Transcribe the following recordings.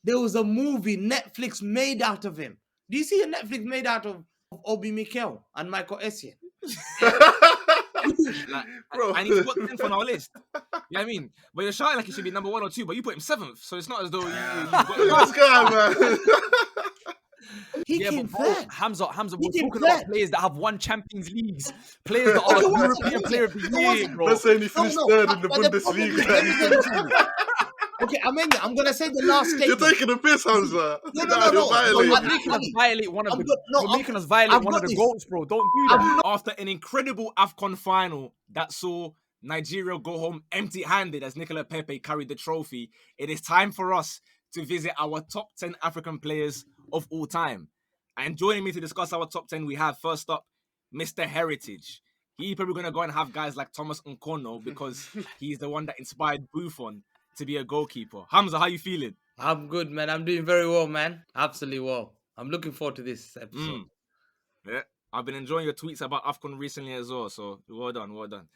there was a movie Netflix made out of him. Do you see a Netflix made out of Obi Mikel and Michael Essien? Like, Bro. and he's got 10th on our list. You know what I mean? But you're shouting like he should be number 1 or 2, but you put him 7th, so it's not as though you've got him. This guy, man. He came but bro, third. Hamza, we're came talking about third. players that have won Champions Leagues, players that are European Player of the Year, bro. Let's say he finished third in the but the problem is- let me tell you Bundesliga. something. Okay, I'm gonna say the last You're statement. taking a piss, Hamza. No. You're violating. You're making us violate one of I'm the. good. No, You're I'm- making us violate I've one got of the this. goals, bro. Don't do that. After an incredible AFCON final that saw Nigeria go home empty-handed as Nicola Pepe carried the trophy, it is time for us to visit our top 10 African players of all time. And joining me to discuss our top 10, we have first up Mr. Heritage. He's probably going to go and have guys like Thomas Nkono because he's the one that inspired Buffon to be a goalkeeper. Hamza, how you feeling? I'm good, man. I'm doing very well, man. Absolutely well. I'm looking forward to this episode. Yeah, I've been enjoying your tweets about AFCON recently as well, so well done.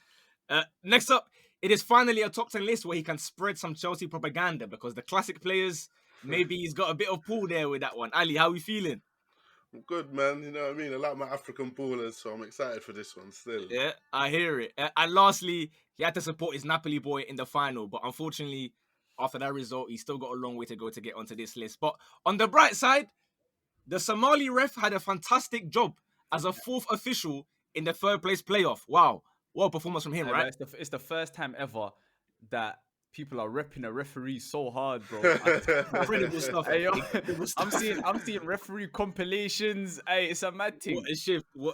Next up, it is finally a top 10 list where he can spread some Chelsea propaganda because the classic players, maybe he's got a bit of pull there with that one. Ali, how are you feeling? I'm good, man. You know what I mean? I like my African ballers, so I'm excited for this one still. Yeah, I hear it. And lastly, he had to support his Napoli boy in the final, but unfortunately, after that result, he's still got a long way to go to get onto this list. But on the bright side, the Somali ref had a fantastic job as a 4th official in the 3rd place playoff. Wow. What a performance from him, Yeah, right? It's the first time ever that people are repping a referee so hard, bro. Incredible stuff. Hey, yo, Incredible stuff. I'm seeing referee compilations. Hey, it's a mad thing. What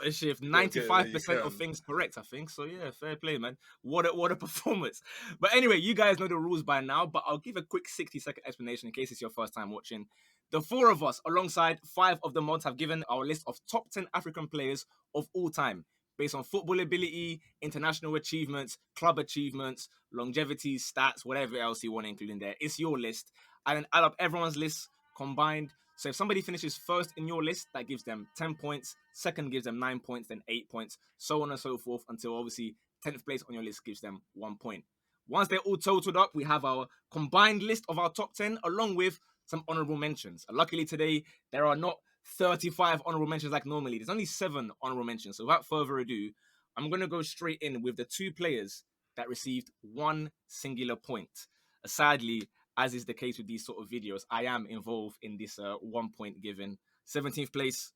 a shift! 95% of things correct, I think. So yeah, fair play, man. What a performance. But anyway, you guys know the rules by now, but I'll give a quick 60-second explanation in case it's your first time watching. The 4 of us, alongside 5 of the mods, have given our list of top 10 African players of all time, based on football ability, international achievements, club achievements, longevity, stats, whatever else you want to include in there. It's your list. And then add up everyone's list combined. So if somebody finishes first in your list, that gives them 10 points. Second gives them 9 points, then 8 points, so on and so forth, until obviously 10th place on your list gives them 1 point. Once they're all totaled up, we have our combined list of our top 10, along with some honorable mentions. And luckily today, there are not 35 honorable mentions like normally. There's only 7 honorable mentions. So without further ado, I'm going to go straight in with the 2 players that received 1 singular point. Sadly, as is the case with these sort of videos, I am involved in this 1 point given. 17th place,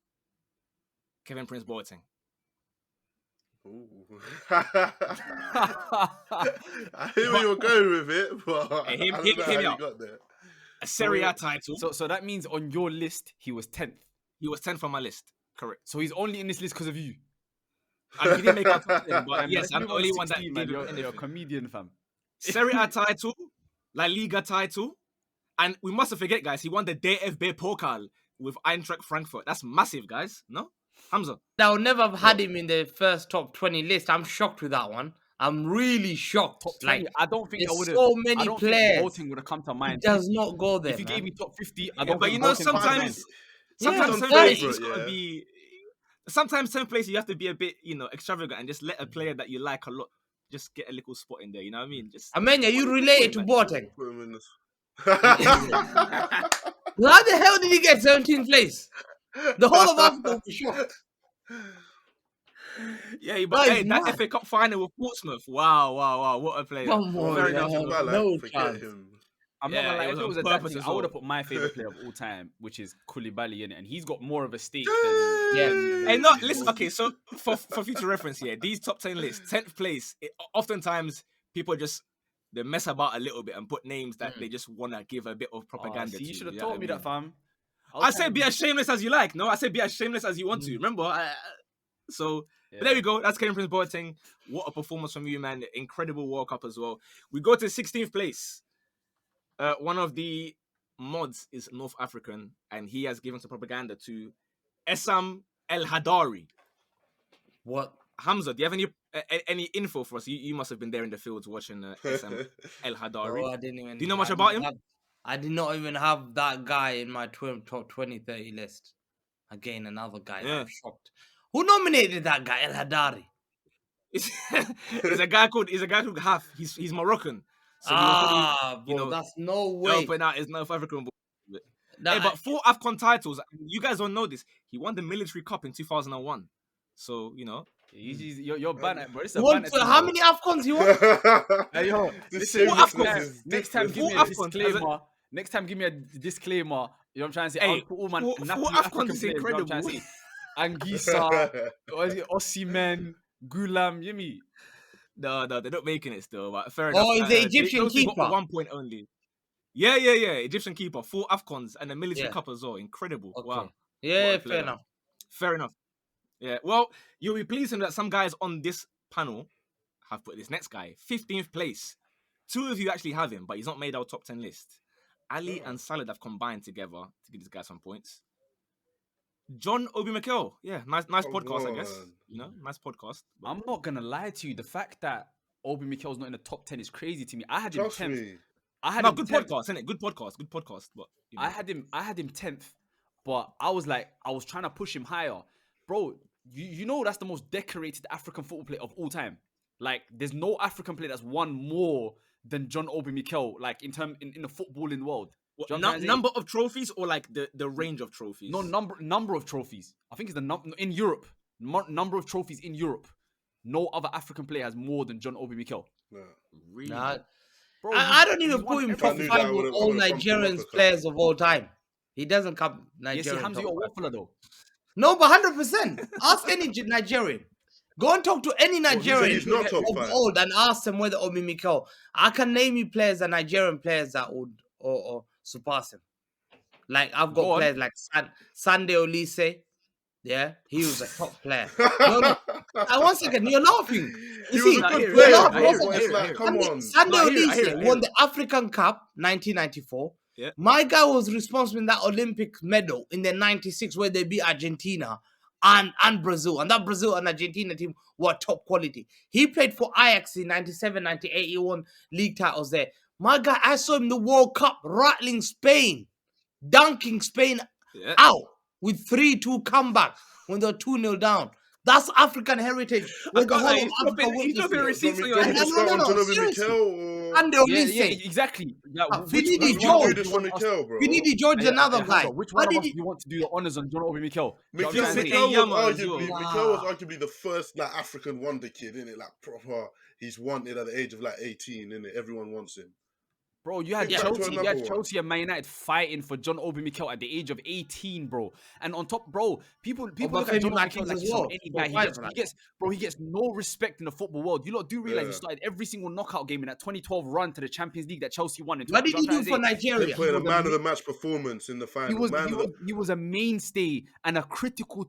Kevin Prince Boateng. Ooh. I hear where you're going with it, but Hey, I don't hear know me how you out. got there. A Serie A title. So that means on your list he was 10th. He was 10th on my list. Correct. So he's only in this list because of you. And he didn't make our top 10, but Man, yes, let's I'm move the on only to one that 16, gave man. him You're a anything. comedian, fam. Serie A title, La Liga title, and we mustn't forget, guys, he won the DFB Pokal with Eintracht Frankfurt. That's massive, guys. No? Hamza. I would never have had him in the first top 20 list. I'm shocked with that one. I'm really shocked. Top 20, I don't think I there's would have. so many I don't players. think voting would have come to It mind. does not go there. If you man. gave me top 50, I Yeah, don't but think you know, voting would have come to sometimes mind. Yeah, 10th favorite, place got to be. Sometimes 10th place you have to be a bit, extravagant and just let a player that you like a lot just get a little spot in there. You know what I mean? Just. Amenya, you related to Boateng. Put him in this. How the hell did he get 17th place? The whole of Africa will be shocked. Yeah, but That hey, is that mad. FA Cup final with Portsmouth. Wow, what a player. Come on, Very man. nice, man. No Forget chance. him. I'm Yeah, not gonna lie, it if was it on was a purpose thing, as I would well. have put my favorite player of all time, which is Koulibaly in it, and he's got more of a stake Yeah. than. Hey, no, listen. Okay, so for future reference here, these top 10 lists, 10th place. Oftentimes, people just they mess about a little bit and put names that they just want to give a bit of propaganda. See, you to, should have you know told me what that, fam. I said be as shameless as you like. No, I said be as shameless as you want to. Remember? So but there we go. That's Kevin Prince Boateng. What a performance from you, man! Incredible World Cup as well. We go to 16th place. One of the mods is North African, and he has given some propaganda to Essam El Hadari. What? Hamza, do you have any info for us? You must have been there in the fields watching Essam El Hadari. Oh, I didn't even. Do you know much about him? I did not even have that guy in my top 20, 30 list. Again, another guy. Yeah. I'm shocked. Who nominated that guy, El Hadari? It's a guy called Haf. He's Moroccan. So he was Bro, that's no way. helping out his North African boy. Nah, Hey, but 4 AFCON titles, you guys don't know this. He won the Military Cup in 2001. So, You're banter, bro. It's he a won banter team, how bro. many AFCOns he won? Hey, yo, This listen, shamelessness is next time different. give me a 4 AFCONs disclaimer. Next time, give me a disclaimer. You know what I'm trying to say? I'll Hey, put all my 4 Napoli AFCONs African is players. You know what I'm trying to incredible. say? Anguissa, Osimhen, Gulam, you me? No, they're not making it still, but fair enough. Oh, he's the Egyptian Chelsea got keeper. 1 point only. Yeah. Egyptian keeper, 4 AFCONs and a Military Yeah. Cup as well. Incredible. Okay. Wow. Yeah, What a fair player. enough. Fair enough. Yeah. Well, you'll be pleased to know that some guys on this panel have put this next guy, 15th place. 2 of you actually have him, but he's not made our top 10 list. Ali and Salad have combined together to give this guy some points. John Obi Mikel. Yeah, nice Come podcast, I guess. on. Nice podcast. But I'm not gonna lie to you. The fact that Obi Mikel's not in the top 10 is crazy to me. I had him Trust 10th. me. I had no, him good 10th. podcast, isn't it? Good podcast. But I had him 10th, but I was trying to push him higher. Bro, you know that's the most decorated African football player of all time. Like, there's no African player that's won more than John Obi Mikel, like in the footballing world. what, Do you know what I'm trying to say? number of trophies or like the range of trophies? No, number of trophies. I think it's the in Europe. Number of trophies in Europe. No other African player has more than John Obi Mikel. No. Really. Nah, Bro, I don't he's even won put him If I top knew five that, I with would've- I all would've pumped him up Nigerians a couple. players of all time. He doesn't come Yes, Nigerian. Hamza, top you're a five. waffler though. No, but 100%. Ask any Nigerian. Go and talk to any Well, he said Nigerian he's not top of five. old and ask them whether Obi Mikel. I can name you players and Nigerian players that would or surpass him. Like I've Go got on. players like Sunday Olise. Yeah, he was a top player. No. One second, you're laughing. He You was see, a good you're player, laughing. bro. One But second. it's like, come on. Sunday No, I hear it, I hear Olise it. won the African Cup 1994. Yeah. My guy was responsible in that Olympic medal in the 96 where they beat Argentina and Brazil. And that Brazil and Argentina team were top quality. He played for Ajax in 97, 98. He won league titles there. My guy, I saw him in the World Cup rattling Spain, dunking Spain Yeah. out with 3-2 comeback when they were 2-0 down. That's African heritage. Where the whole of Africa He's dropping witnesses. receipts Do on you your want me head. to No, start no, on no, John Obi seriously. Mikel or... Sunday Yeah, Olise. exactly. Like, Finidi Why would George. you do this for Mikel, bro? Finidi George, Hey, another Hamza, guy. which Why one of did us do you want to do the honors on John Obi Mikel? Mikel, You know what I'm saying? Mikel Yama was as well. arguably the first like African wonder kid, innit? Like proper, he's wanted at the age of like 18, innit? Everyone wants him. Bro, you had Think back to Chelsea, another one. Chelsea and Man United fighting for John Obi Mikel at the age of 18, bro. And on top, bro, people but look at Femi John Obi Atkins Mikel like as he's well. not any For guy. fighting for that. He gets no respect in the football world. You lot do realize he Yeah. started every single knockout game in that 2012 run to the Champions League that Chelsea won. What did he do for He Nigeria? played a was a man of ma- the match performance in the final. He was a mainstay and a critical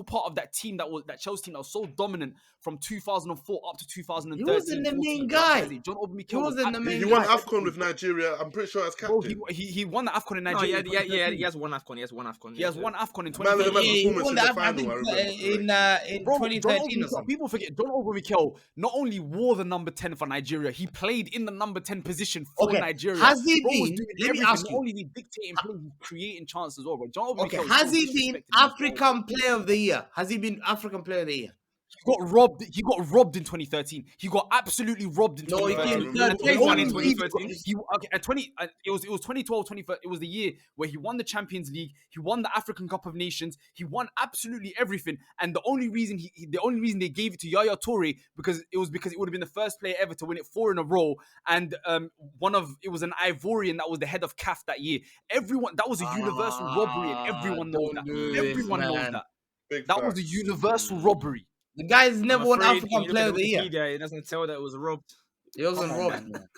part of that team that Chelsea team that was so dominant from 2004 up to 2013. He wasn't the 14. main You know what I'm guy. trying to say? John Obi He Mikel wasn't the main He guy. won AFCON with Nigeria, I'm pretty sure as Bro, captain. he won the AFCON in No, Nigeria. he has one AFCON. He has one AFCON. He has one AFCON in Man of the 2013. match Yeah, he performance won in the that, I final, think, I remember in Bro, 2013 or something. People forget John Obi Mikel not only wore the number 10 for Nigeria, he played in the number 10 position for Okay, Nigeria. has he Bro was been- doing let me everything, ask not you. only he dictating play, he's creating chances as well. Bro. John Obi Okay, Mikel is has so he been disrespected in this world. African Player of the Year? Has he been African Player of the Year? He got robbed. He got robbed in 2013. He got absolutely robbed in No, he 2013. came third And place the in only 2013. reason- He okay, at 20. It was 2012, 2013. It was the year where he won the Champions League. He won the African Cup of Nations. He won absolutely everything. And the only reason they gave it to Yaya Toure because it would have been the first player ever to win it 4 in a row. And it was an Ivorian that was the head of CAF that year. Everyone, that was a universal robbery, and everyone knows don't that. do this, Everyone knows man. that. Big That was a facts. universal robbery. The guy's never won When African you look Player at of the Year. Wikipedia, it doesn't tell that it was robbed. He wasn't Come on, robbed, man.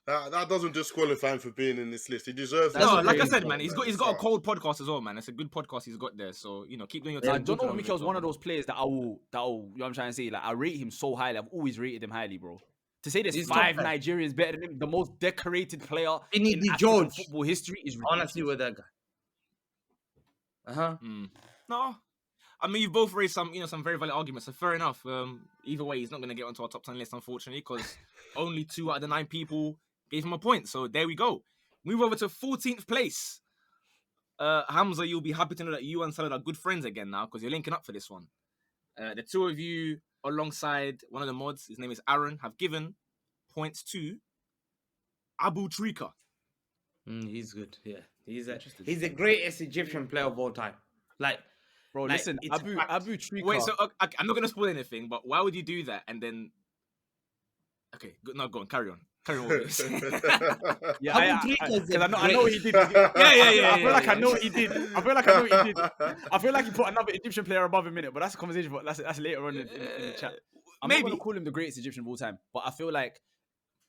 That doesn't disqualify him for being in this list. He deserves That's No, what like I crazy, said, man, he's got a Facts. cold podcast as well, man. It's a good podcast he's got there. So keep doing your Yeah, thing. John Good Obi on Mikel's Mikel, one of man. those players that I will, you know what I'm trying to say? Like, I rate him so highly. I've always rated him highly, bro. To say there's He's 5 top player. Nigerians better than him, the most decorated player Finidi in African George. football history is Honestly, ridiculous. with that guy. No, I mean you've both raised some very valid arguments. So fair enough. Either way, he's not going to get onto our top 10 list, unfortunately, because only 2 out of the 9 people gave him a point. So there we go. Move over to 14th place. Hamza, you'll be happy to know that you and Salad are good friends again now because you're linking up for this one. The 2 of you, alongside one of the mods, his name is Aaron, have given points to Abu Trika. He's good. Yeah. Interesting. He's the greatest Egyptian player of all time. Like, Bro, like, listen, it's a fact. Abu Trika. Wait, so I'm not gonna spoil anything, but why would you do that? And then, okay, go on, carry on. Carry on with this. Yeah, Abu Trika is because the I know what he greatest. did. Yeah, I feel like I yeah. know what he did. I feel like I know what he did. I feel like he put another Egyptian player above him in it, but that's a conversation. But that's later on in the chat. I'm not Maybe gonna call him the greatest Egyptian of all time, but I feel like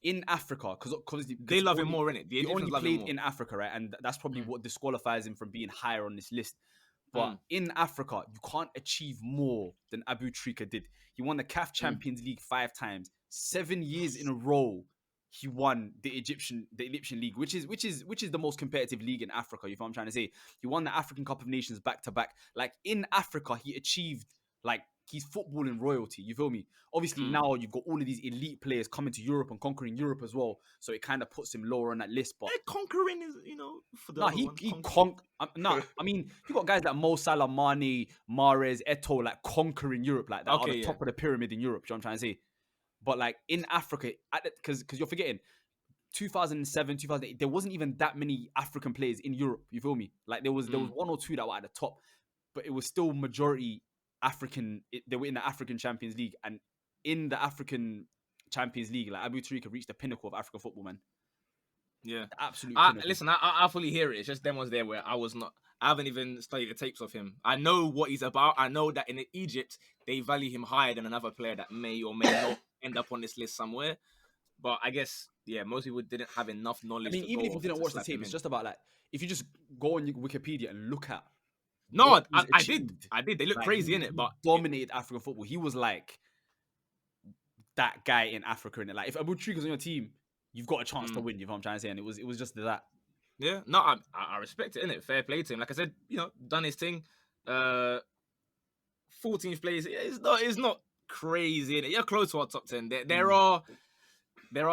in Africa, because they love him more, innit? The he Egyptians only love him played more. in Africa, right? And that's probably what disqualifies him from being higher on this list. But Mm. in Africa, you can't achieve more than Abu Trika did. He won the CAF Champions League 5 times, 7 years in a row. He won the Egyptian League, which is the most competitive league in Africa. You know what I'm trying to say? He won the African Cup of Nations back to back. Like in Africa, he achieved like he's footballing royalty. You feel me? Obviously now you've got all of these elite players coming to Europe and conquering Europe as well. So it kind of puts him lower on that list. But Conquering is, for the nah, other he one. I mean, you got guys like Mo Salah, Mane, Mahrez, Eto'o, like conquering Europe, like that are the top of the pyramid in Europe. You know what I'm trying to say? But like in Africa, because you're forgetting, 2007, 2008, there wasn't even that many African players in Europe. You feel me? Like there was one or two that were at the top, but it was still majority African. They were in the African Champions League, and in the African Champions League, like Abu Trika reached the pinnacle of African football, man. Yeah, The absolute pinnacle. Listen, I fully hear it. It's just them was there where I was not. I haven't even studied the tapes of him. I know what he's about. I know that in Egypt they value him higher than another player that may or may not end up on this list somewhere. But I guess most people didn't have enough knowledge. I mean, to even go if you off didn't to watch the slap tape, him it's in. just about like if you just go on Wikipedia and look at. No, what he's I did. achieved. I did. They look Like, crazy in he it, but dominated African football. He was like that guy in Africa in it. Like if Abu Trika's on your team, you've got a chance to win. You know what I'm trying to say? And it was just that. yeah, no, I respect it, innit? Fair play to him. Like I said, done his thing. 14th place. It's not crazy, innit? You're close to our top 10. There are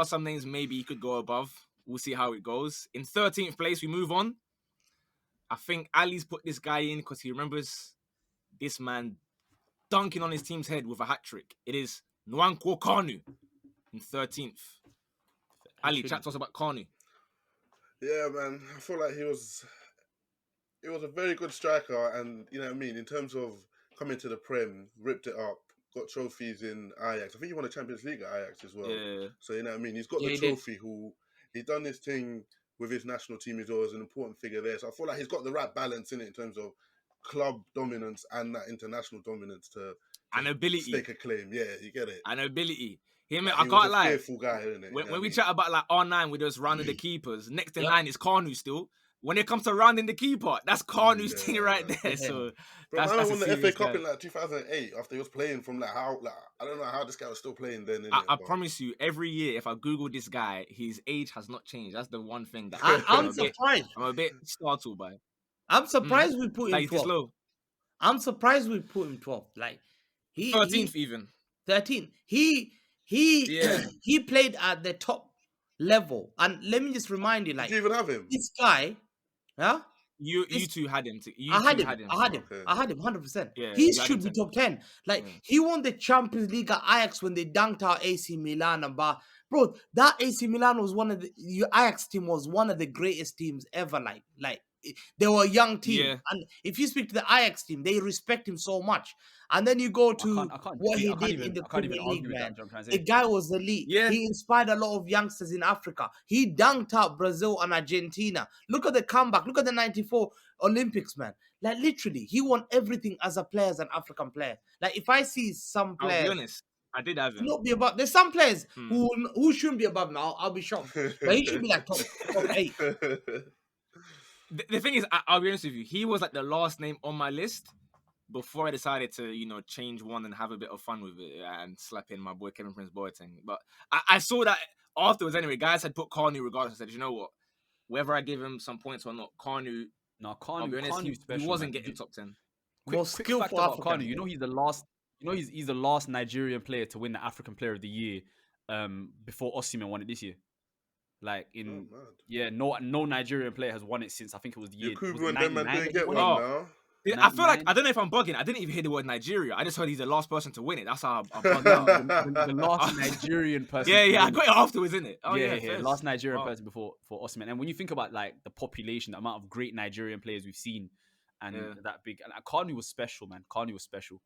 some names maybe he could go above. We'll see how it goes. In 13th place, we move on. I think Ali's put this guy in because he remembers this man dunking on his team's head with a hat trick. It is Nwankwo Kanu in 13th. Ali, chat to us about Kanu. Yeah, man. I feel like he was a very good striker, and you know what I mean, in terms of coming to the Prem, ripped it up, got trophies in Ajax. I think he won a Champions League at Ajax as well. Yeah. So you know what I mean, he's got Yeah, the he did. trophy. He done this thing with his national team as well as an important figure there. So I feel like he's got the right balance in it in terms of club dominance and that international dominance to An ability. stake a claim. Yeah, you get it. An ability. Him, Like, I he was can't a lie. fearful guy, isn't it? When we chat about like R9 with us rounding the keepers, next in Yep. line is Kanu still. When it comes to rounding the keeper, that's Kanu's thing right there. Yeah. So Bro, that's man a won the FA serious Cup guy. in like 2008 after he was playing from I don't know how this guy was still playing then. I promise you, every year if I Google this guy, his age has not changed. That's the one thing that I'm surprised. I'm a bit startled by. I'm surprised we put him Like he's 12th. low. I'm surprised we put him 12th. Like 13th even. 13. Yeah. He played at the top level. And let me just remind you, like, Did you even have him? this guy, huh? You two had him. I had him. Okay. I had him 100%. Yeah, He you had should him be 10. top 10. Like, Yeah. he won the Champions League at Ajax when they dunked out AC Milan and Bar. Bro, that AC Milan was your Ajax team was one of the greatest teams ever. Like they were a young team. Yeah. And if you speak to the Ajax team, they respect him so much. And then you go to I can't what he I can't did even- in the I can't Premier even League, argue with that, man. you know what I'm trying to The say? guy was elite. Yeah. He inspired a lot of youngsters in Africa. He dunked out Brazil and Argentina. Look at the comeback. Look at the 94 Olympics, man. Like, literally, he won everything as a player, as an African player. Like, if I see some I'll be players honest. I did have him. not be above, there's some players who shouldn't be above now. I'll be shocked. But he should be like top 8. The thing is, I'll be honest with you. He was like the last name on my list before I decided to, change one and have a bit of fun with it and slap in my boy Kevin Prince Boateng. But I saw that afterwards anyway. Guys had put Kanu regardless. I said, you know what? Whether I give him some points or not, Kanu, No, I'll be honest, Kanu's special. he wasn't man. getting top 10. Most Quick skillful fact about African. Kanu, you know he's the last. You know he's the last Nigerian player to win the African Player of the Year, before Osimhen won it this year. Like mad. no Nigerian player has won it since I think it was the year. Yakubu was it and them man 99 didn't that he get won one it? now. I feel like, I don't know if I'm bugging. I didn't even hear the word Nigeria. I just heard he's the last person to win it. That's how I bugged out. The last Nigerian person. Yeah, I got it afterwards, isn't it? Oh, yeah, fair. last Nigerian person before Osimhen. And when you think about like the population, the amount of great Nigerian players we've seen, and that big, and Kanu was special, man. Kanu was special.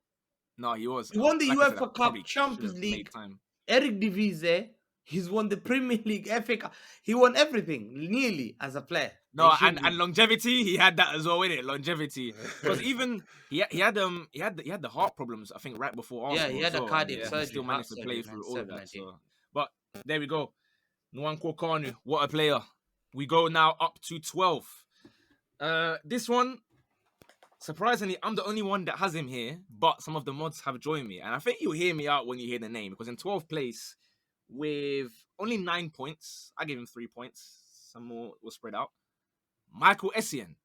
No, he was. He won the Like I said, UEFA Cup, probably Champions should've made League, time. Eric Divise. He's won the Premier League, FA Cup. He won everything nearly as a player. No, and longevity, he had that as well, innit? Longevity, because even he had the heart problems. I think right before Arsenal. Yeah, he had a cardiac He surgery. still managed to play through all of that. 19. So, but there we go. Nwankwo Kanu, what a player. We go now up to 12. This one, surprisingly, I'm the only one that has him here, but some of the mods have joined me, and I think you'll hear me out when you hear the name, because in 12th place, with only 9 points, I gave him 3 points. Some more will spread out. Michael Essien.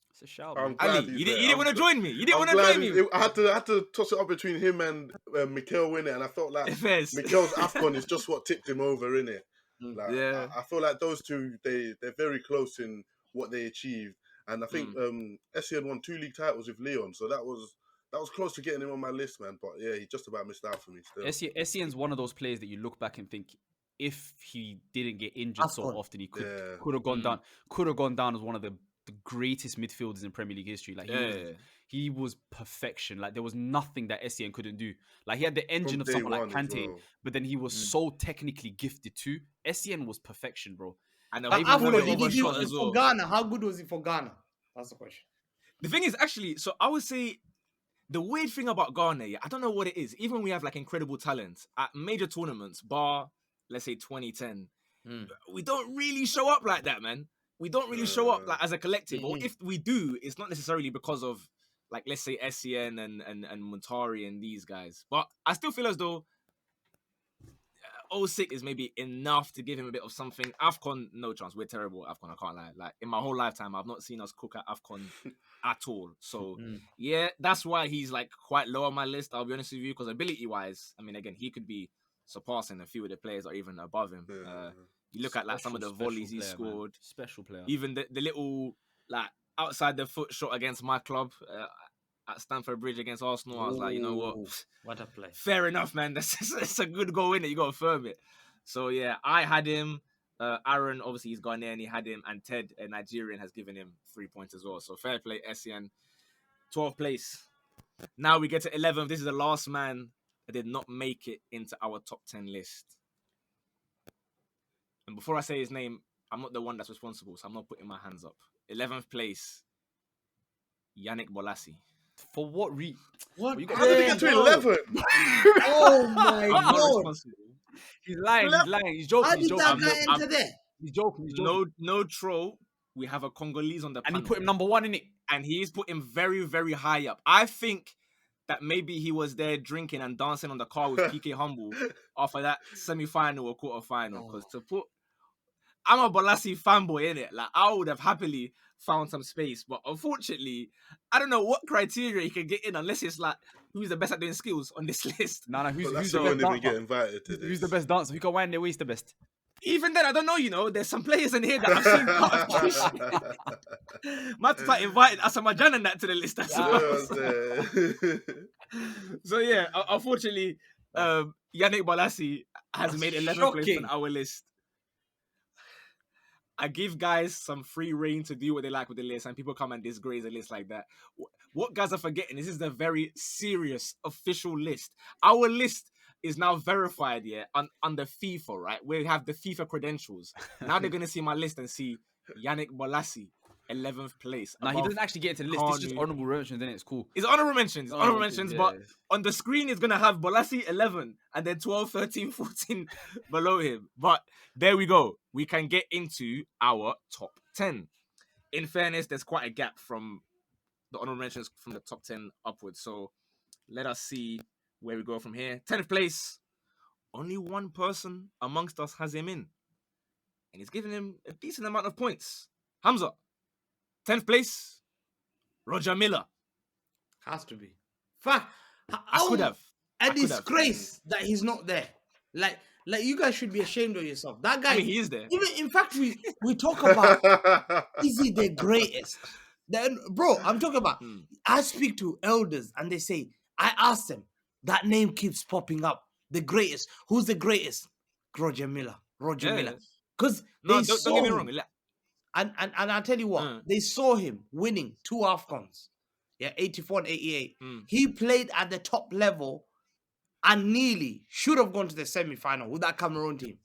It's a shout. Ali, you didn't want to join me. You didn't want to join me. I had to toss it up between him and Mikel winning, and I felt like Mikel's AFCON is just what tipped him over, innit? Like, yeah. I feel like those two, they're very close in what they achieved, and I think Essien won 2 league titles with Lyon, so that was close to getting him on my list, man. But yeah, he just about missed out for me still. Essien's one of those players that you look back and think, if he didn't get injured so often, he could have gone down. Could have gone down as one of the greatest midfielders in Premier League history. Like he was perfection. Like there was nothing that Essien couldn't do. Like he had the engine of someone like Kante, but then he was so technically gifted too. Essien was perfection, bro. And for Ghana, how good was he for Ghana? That's the question. The thing is, actually, so I would say the weird thing about Ghana, I don't know what it is. Even when we have like incredible talent at major tournaments, bar, let's say 2010, we don't really show up like that, man. We don't really show up like as a collective. Or if we do, it's not necessarily because of, like, let's say Essien and Muntari and these guys. But I still feel as though 06 is maybe enough to give him a bit of something. AFCON, no chance. We're terrible at AFCON, I can't lie. Like, in my whole lifetime, I've not seen us cook at AFCON at all. So, yeah, that's why he's, like, quite low on my list, I'll be honest with you. Because ability-wise, I mean, again, he could be surpassing a few of the players or even above him. You look at, like, some of the volleys he scored. Man. Special player. Even the little, like, outside the foot shot against my club at Stamford Bridge against Arsenal. I was like, you know what? What a play. Fair enough, man. That's a good goal, innit? You got to firm it. So, yeah, I had him. Aaron, obviously, he's Ghanaian. He had him. And Ted, a Nigerian, has given him 3 points as well. So, fair play, Essien. 12th place. Now we get to 11th. This is the last man that did not make it into our top 10 list. And before I say his name, I'm not the one that's responsible, so I'm not putting my hands up. 11th place, Yannick Bolasie. For what reason? How did he get to 11? Oh my God. He's lying. He's joking. How did that guy enter there? He's joking. No troll. We have a Congolese on the panel. And he put him number 1 in it. And he's put him very, very high up. I think that maybe he was there drinking and dancing on the car with PK Humble after that semi-final or quarter-final. Because I'm a Bolasie fanboy, innit? Like, I would have happily found some space. But unfortunately, I don't know what criteria he can get in unless it's like, who's the best at doing skills on this list? Who's the best dancer? Get invited to who's the best dancer? Who can wind their waist the best? Even then, I don't know, there's some players in here that I've seen cut of shit. Might have to start inviting Asamoah and that to the list as well. So yeah, unfortunately, Yannick Bolasie has made 11th place on our list. I give guys some free reign to do what they like with the list, and people come and disgrace a list like that. What guys are forgetting, this is the very serious official list. Our list is now verified under FIFA, right? We have the FIFA credentials. Now they're going to see my list and see Yannick Bolasie, 11th place. No, he doesn't actually get into the list. It's just honorable mentions, then it's cool. It's honorable mentions. But on the screen it's going to have Bolasie 11 and then 12, 13, 14 below him. But there we go. We can get into our top 10. In fairness, there's quite a gap from the honorable mentions from the top 10 upwards. So let us see where we go from here. 10th place. Only one person amongst us has him in. And he's giving him a decent amount of points. Hamza. 10th place, Roger Miller. Has to be. Fuck. I could have. A disgrace that he's not there. Like you guys should be ashamed of yourself. That guy. I mean, he is there. Even in fact, we talk about is he the greatest? Then, bro, I'm talking about. I speak to elders and they say, I ask them, that name keeps popping up. The greatest. Who's the greatest? Roger Miller. Roger Yeah. Miller. Because No, they don't saw get me him. wrong. And I'll tell you what, they saw him winning 2 AFCONs. Yeah, 84 and 88. He played at the top level and nearly should have gone to the semi-final with that Cameroon team.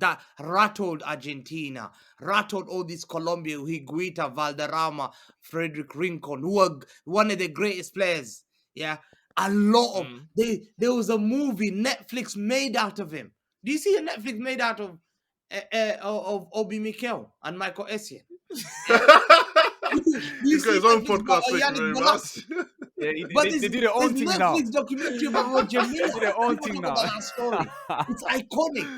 That rattled Argentina, rattled all these Colombia, Higuita, Valderrama, Frederick Rincon, who were one of the greatest players. Yeah. A lot of there was a movie Netflix made out of him. Do you see a Netflix made out of Obi Mikel and Michael Essien? He's got his own podcast. Thank you very much. Yeah, But they do their own there's thing now. Netflix documentary about Roger Miller. Do their own People thing talk now. about that story. It's iconic.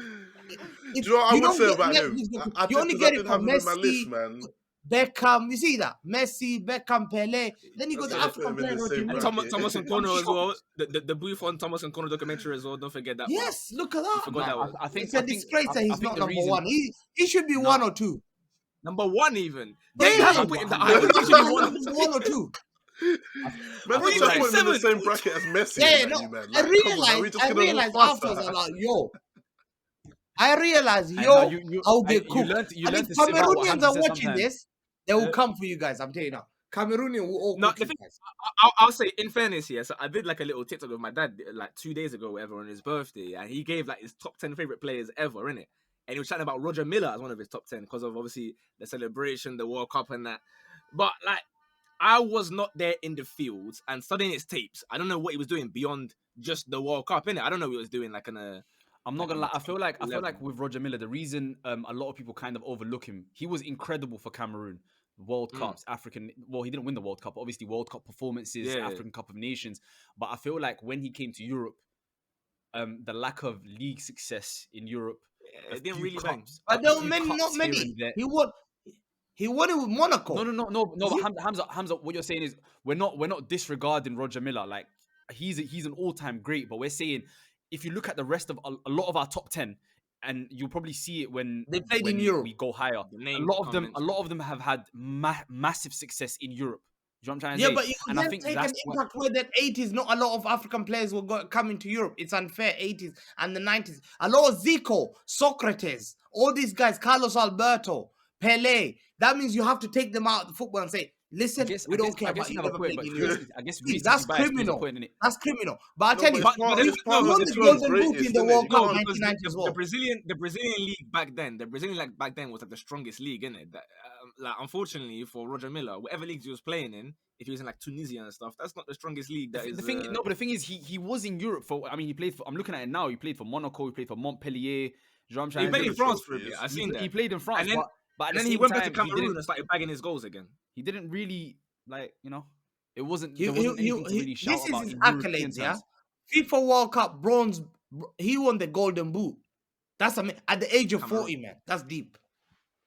Do you know what I would don't say get about Netflix him? docu- I you did, only because I get it did have from him in my list, Messi, man. Beckham. You see that? Messi, Beckham, Pele. Then you got the That's why I African put him in player the Roger same Miller. bracket. Thomas and Kono I'm as well. shocked. The brief on Thomas and Kono documentary as well. Don't forget that. Yes, look at that. forgot that one. I think It's a disgrace that he's not number one. He should be one or two. Number one, even. Yeah, You haven't put him that high. What do you think he should be one? One or two. Man, Bro, just you got put him in the seven. same bracket as Messi. Yeah, and no. that, you, man. I Like, come on, are we realized. just I gonna realized walk past afterwards. I'm that? like, yo. I realized, And yo, now you how they you cook. learned And if to sit out what Cameroonians Hamza are says watching sometimes. this, they will come for you guys. I'm telling you now. Cameroonian will all No, cook the you thing- guys. I'll say, in fairness, here, so I did like a little TikTok with my dad like 2 days ago, whatever, on his birthday, and he gave like his top 10 favorite players ever, innit? And he was chatting about Roger Miller as one of his top 10 because of obviously the celebration, the World Cup, and that. But like, I was not there in the fields and studying his tapes. I don't know what he was doing beyond just the World Cup, innit? I don't know what he was doing like in a. I'm not like gonna on lie. a I feel level. like with Roger Miller, the reason a lot of people kind of overlook him, he was incredible for Cameroon. World Cups, African. Well, he didn't win the World Cup, but obviously World Cup performances, Yeah. African Cup of Nations. But I feel like when he came to Europe, the lack of league success in Europe, Yeah, it didn't really bang. cups, But a there were few many, cups not here many. and there. He won it with Monaco. No. Is But Hamza, what you're saying is we're not disregarding Roger Miller. Like he's an all-time great, but we're saying if you look at the rest of a lot of our top 10, and you'll probably see it when They played in Europe. we go higher. The A names lot of can't them, mention. a lot of them have had massive success in Europe. You know what I'm trying to Yeah, say? but you and I can't think take an that's what, impact where that 80s, not a lot of African players will go coming to Europe. It's unfair. 80s and the 90s. A lot of Zico, Socrates, all these guys, Carlos Alberto, Pele. That means you have to take them out of the football and say, listen, we don't care about you have a never point, played but in Europe. I guess Please, recency that's bias plays a criminal. point in it. That's criminal. But I No, tell but you, it's part- he it's part of won the the 12 Golden Boot in greatest, the innit? World You Cup can't- 1990 as well. The Brazilian league back then, the Brazilian league back then was like the strongest league, innit? That, like, unfortunately for Roger Miller, whatever leagues he was playing in, if he was in like Tunisia and stuff, that's not the strongest league. That is The thing, no, but the thing is, he was in Europe for. I mean, he played for. I'm looking at it now. He played for Monaco. He played for Montpellier. You know what I'm he trying to played say? in France for a trophies. bit. I seen that. He played in France, And then- but at And the then he same went back to time, Cameroon and started bagging his goals again. he didn't really like. It wasn't. He- There wasn't he- anything to he- really shout this is about his in European accolades, yeah. terms. FIFA World Cup bronze. He won the Golden Boot. That's at the age of Cameroon. 40, man. That's deep.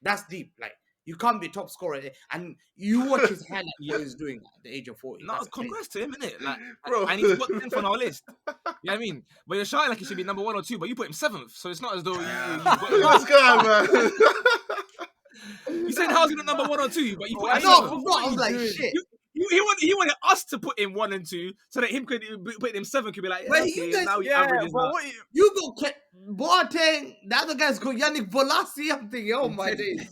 That's deep. Like you can't be top scorer, and you watch his highlight what he's doing at the age of 40. No, That's crazy. congrats to him, innit? Like, Bro. and he's got 10th on our list. You know what I mean? But you're shouting like he should be number 1 or 2, but you put him 7th, so it's not as though you got him. This guy, man. You said how's he not number 1 or 2, but you put I him know. 7th. I was like, shit. He wanted us to put him 1 and 2, so that him could put him 7 could be like, yeah, But okay, you guys- now he Yeah, averages but that. what? You go Boateng. The other guy's called Yannick Bolasie. I'm thinking, oh my days.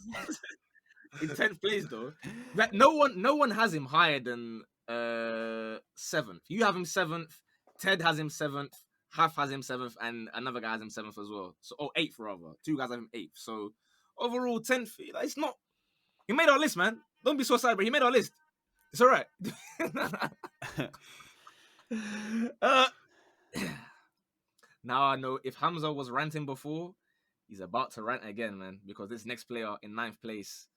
In 10th place though. Like, no one has him higher than 7th. You have him 7th. Ted has him 7th. Half has him 7th, and another guy has him 7th as well. So 8th rather. 2 guys have him 8th. So overall 10th. Like, it's not. He made our list, man. Don't be so sad, but he made our list. It's all right. Now I know if Hamza was ranting before, he's about to rant again, man. Because this next player in 9th place,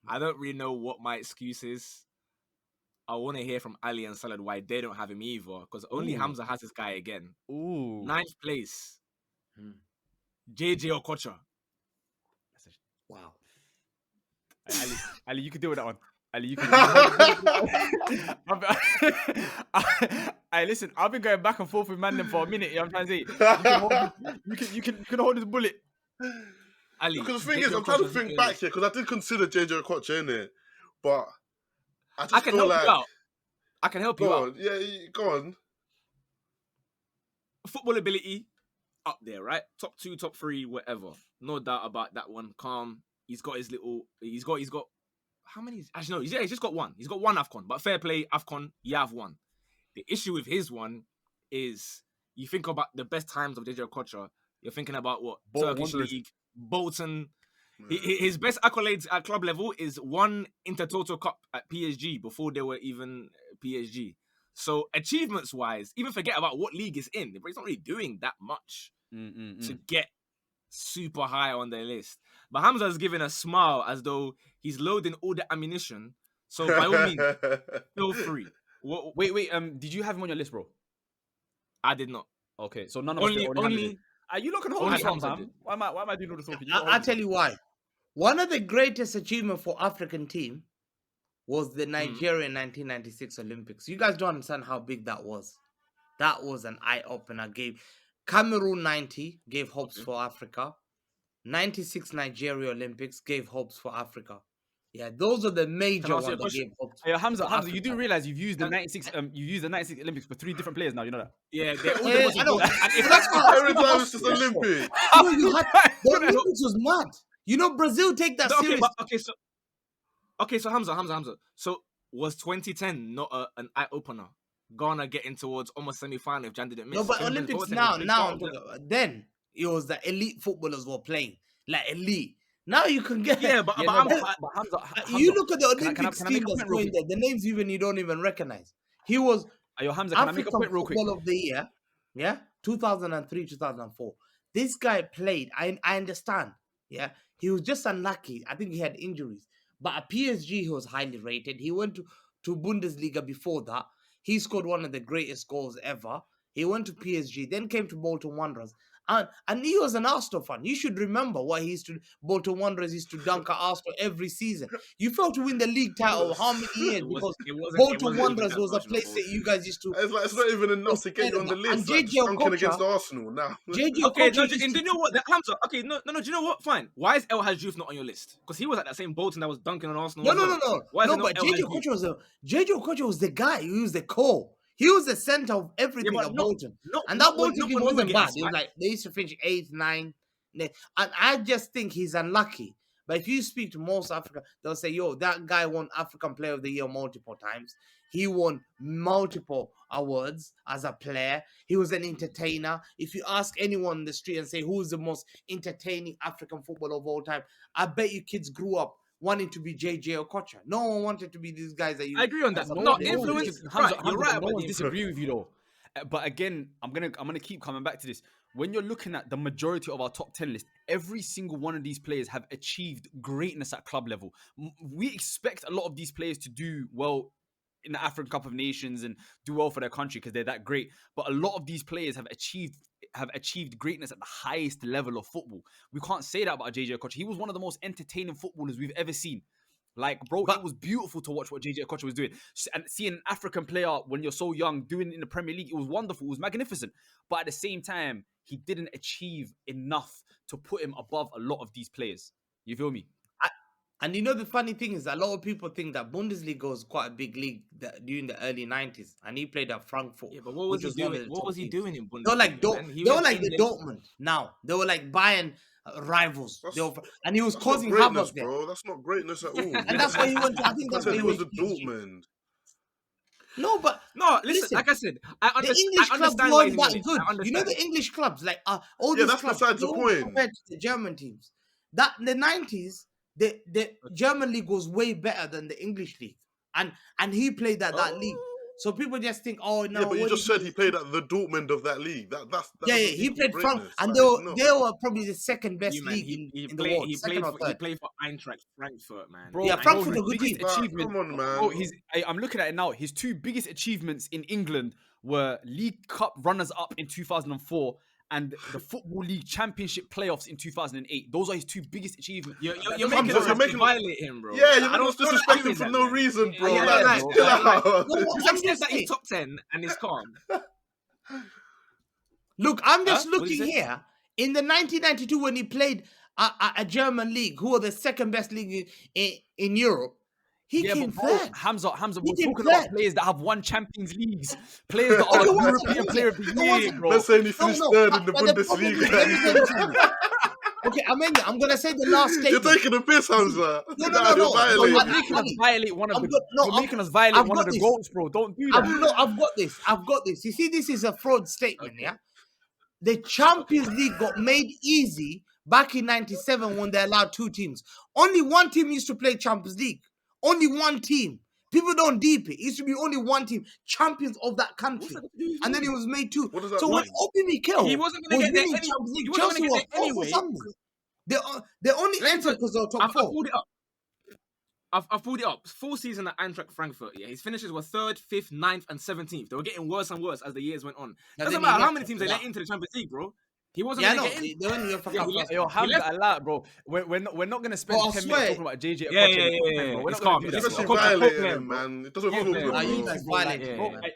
I don't really know what my excuse is. I want to hear from Ali and Salad why they don't have him either. Because only Ooh. Hamza has this guy again. Ooh. 9th place, JJ Okocha. Wow. Ali, you could deal with that one. Ali, you could. Hey, listen, I've been going back and forth with Mandem for a minute. You know what I'm trying to say? You can hold this bullet. Ali, Because the thing JJ is, I'm trying to Okocha's think in back this. here, because I did consider JJ Okocha in it. but I I just can feel help like you out. I can help you go out. on, yeah, go on. Football ability up there, right? Top 2, top 3, whatever. No doubt about that one. Calm. He's got his little. He's got. How many? Actually, no. He's just got one. He's got one AFCON. But fair play, AFCON. You have one. The issue with his one is you think about the best times of JJ Okocha. You're thinking about what Bolton Turkish Wanderers. league, Bolton. His best accolades at club level is one Intertoto Cup at PSG before they were even PSG. So achievements wise, even forget about what league is in. He's not really doing that much to get super high on their list. But Hamza's giving a smile as though he's loading all the ammunition. So by all means, feel free. Wait. Did you have him on your list, bro? I did not. Okay, so none of us did. Only You lot can hold only this one, Hamza fam. did. Why am I doing all the talking? I'll tell you why. One of the greatest achievements for African team was the Nigeria 1996 Olympics. You guys don't understand how big that was. That was an eye-opener. Cameroon 90 gave hopes for Africa. 96 Nigeria Olympics gave hopes for Africa. Yeah, those are the major ask you a ones that question? gave hopes. Hey, Hamza, for you do Africa. realize you've used the 96 Olympics for 3 different players now, you know that? Yeah, they're all Yeah, the most I know. important. And if That's why Every time it's just Olympic. the Olympics was mad. You know, Brazil take that serious. So Hamza. So was 2010 not an eye opener? Ghana getting towards almost semi-final if Jan didn't miss. No, but Can you Olympics been now, a big now part I'm of that? talking about, then it was the elite footballers were playing, like elite. Now you can get But Yeah, no, Hamza, Hamza, you look at the can I Olympics make team a that's point real going quick? there. The names even you don't even recognize. He was Yo, Hamza, can I make a African point real quick? Football of the Year, yeah, 2003, 2004. This guy played. I understand. Yeah, he was just unlucky. I think he had injuries. But at PSG, he was highly rated. He went to Bundesliga before that. He scored one of the greatest goals ever. He went to PSG, then came to Bolton Wanderers. And he was an Arsenal fan. You should remember what he used to. Bolton Wanderers used to dunk at Arsenal every season. You failed to win the league title how many years? Because it wasn't Bolton even Wanderers that was a version of place that you guys used to. It's like it's not even enough to get you on the list. And Like JJ just dunking against Okocha, Arsenal now. JJ Okay, Okocha no, used and to- do you know what? Hamza, okay, no. Do you know what? Fine. Why is El Hadjouf not on your list? Because he was at that same Bolton that was dunking on Arsenal. No. Why is No, it not but El Hadjouf? JJ Okocha was the guy. He was the core. He was the center of everything but at not- Bolton. not- And not that when- Bolton not team when we were wasn't getting bad. It was smacked. like they used to finish 8th, 9th. And I just think he's unlucky. But if you speak to most Africa, they'll say, yo, that guy won African Player of the Year multiple times. He won multiple awards as a player. He was an entertainer. If you ask anyone in the street and say, who's the most entertaining African footballer of all time, I bet you kids grew up wanting to be JJ Okocha. No one wanted to be these guys that you. I agree on that. as a No, player. influence. Hamza, You're right no about one's the disagree with you though. But again, I'm gonna keep coming back to this. When you're looking at the majority of our top 10 list, every single one of these players have achieved greatness at club level. We expect a lot of these players to do well in the African Cup of Nations and do well for their country because they're that great. But a lot of these players have achieved greatness at the highest level of football. We can't say that about JJ Okocha. He was one of the most entertaining footballers we've ever seen. Like, bro, it was beautiful to watch what JJ Okocha was doing. And seeing an African player when you're so young doing it in the Premier League, it was wonderful. It was magnificent. But at the same time, he didn't achieve enough to put him above a lot of these players. You feel me? And you know the funny thing is, a lot of people think that Bundesliga was quite a big league during the early 90s, and he played at Frankfurt. Yeah, but what was he doing? What was he doing in Bundesliga? They were like the Dortmund now. They were like Bayern rivals. And he was causing havoc there. Bro, that's not greatness at all. And that's why he went. I think that's why he he was went a to PSG. Dortmund. No, listen, like I said, I the understand. English I clubs understand why weren't he's that in good. it. I understand. You know the English clubs, like all Yeah, these that's clubs, besides the they point. compared to the German teams. That in the 90s, the German league was way better than the English league, and he played at that league. So people just think, oh no. Yeah, but you just said he played at the Dortmund of that league. That he played Frank, and like, they were probably the second best Man, league he in the world. He Second or third. played for Eintracht Frankfurt, man. Bro, Yeah, Frankfurt his a good biggest team. achievement. Come on, man. Bro, I'm looking at it now. His 2 biggest achievements in England were League Cup runners-up in 2004 and the Football League Championship playoffs in 2008. Those are his 2 biggest achievements. You're making us us violate him, bro. Yeah, you're I not don't disrespecting agree for with no that, man. reason, bro. Yeah, Like, like, chill out. It's like says that he's top 10 and he's calm. Look, I'm just What did you looking say? here. In the 1992, when he played a German league, who are the second best league in Europe, He Yeah, came but bro, third. Hamza, He we're came talking about third. players that have won Champions Leagues, players that are Okay, one European second. Player of the No, one Year, second. bro. Let's say he finished third But, in the but the problem is, let me tell you something. Bundesliga. Okay, Amenya, I'm gonna say the last You're statement. taking a piss, Hamza. No, Nah, you're no. Bro, you're violating. making us violate one of I'm the. good. No, You're making us violate I've one of got the this. goals, bro. Don't do that. I've got this. I've got this. You see, this is a fraud statement, yeah? The Champions League got made easy back in 97 when they allowed 2 teams. Only one team used to play Champions League. Only one team. People don't deep it. It used to be only one team, champions of that country. And then it was made 2. What does that So when mean? Obi Mikel He wasn't gonna was get there winning any- Champions he League, wasn't Chelsea gonna were get there 4 anyway. for something. They only Let me entered because they were top 4. I've pulled it up. I've pulled it up. Full season at Eintracht Frankfurt. Yeah, his finishes were 3rd, 5th, 9th, and 17th. They were getting worse and worse as the years went on. And Doesn't then he matter how left many teams after they let that. into the Champions League, bro. He wasn't Yeah, gonna no, get in. they only went for Yeah, cup. he left. Yo, He Hamza, left. a lot, bro. We're not gonna spend Bro, I 10 swear. minutes talking about JJ. Yeah. We're It's not gonna calm. do that. It's Especially coach- violating coach- him, man. It doesn't Yeah, feel yeah. good, Nah, you bro. guys Bro, like, violated, bro, man. like,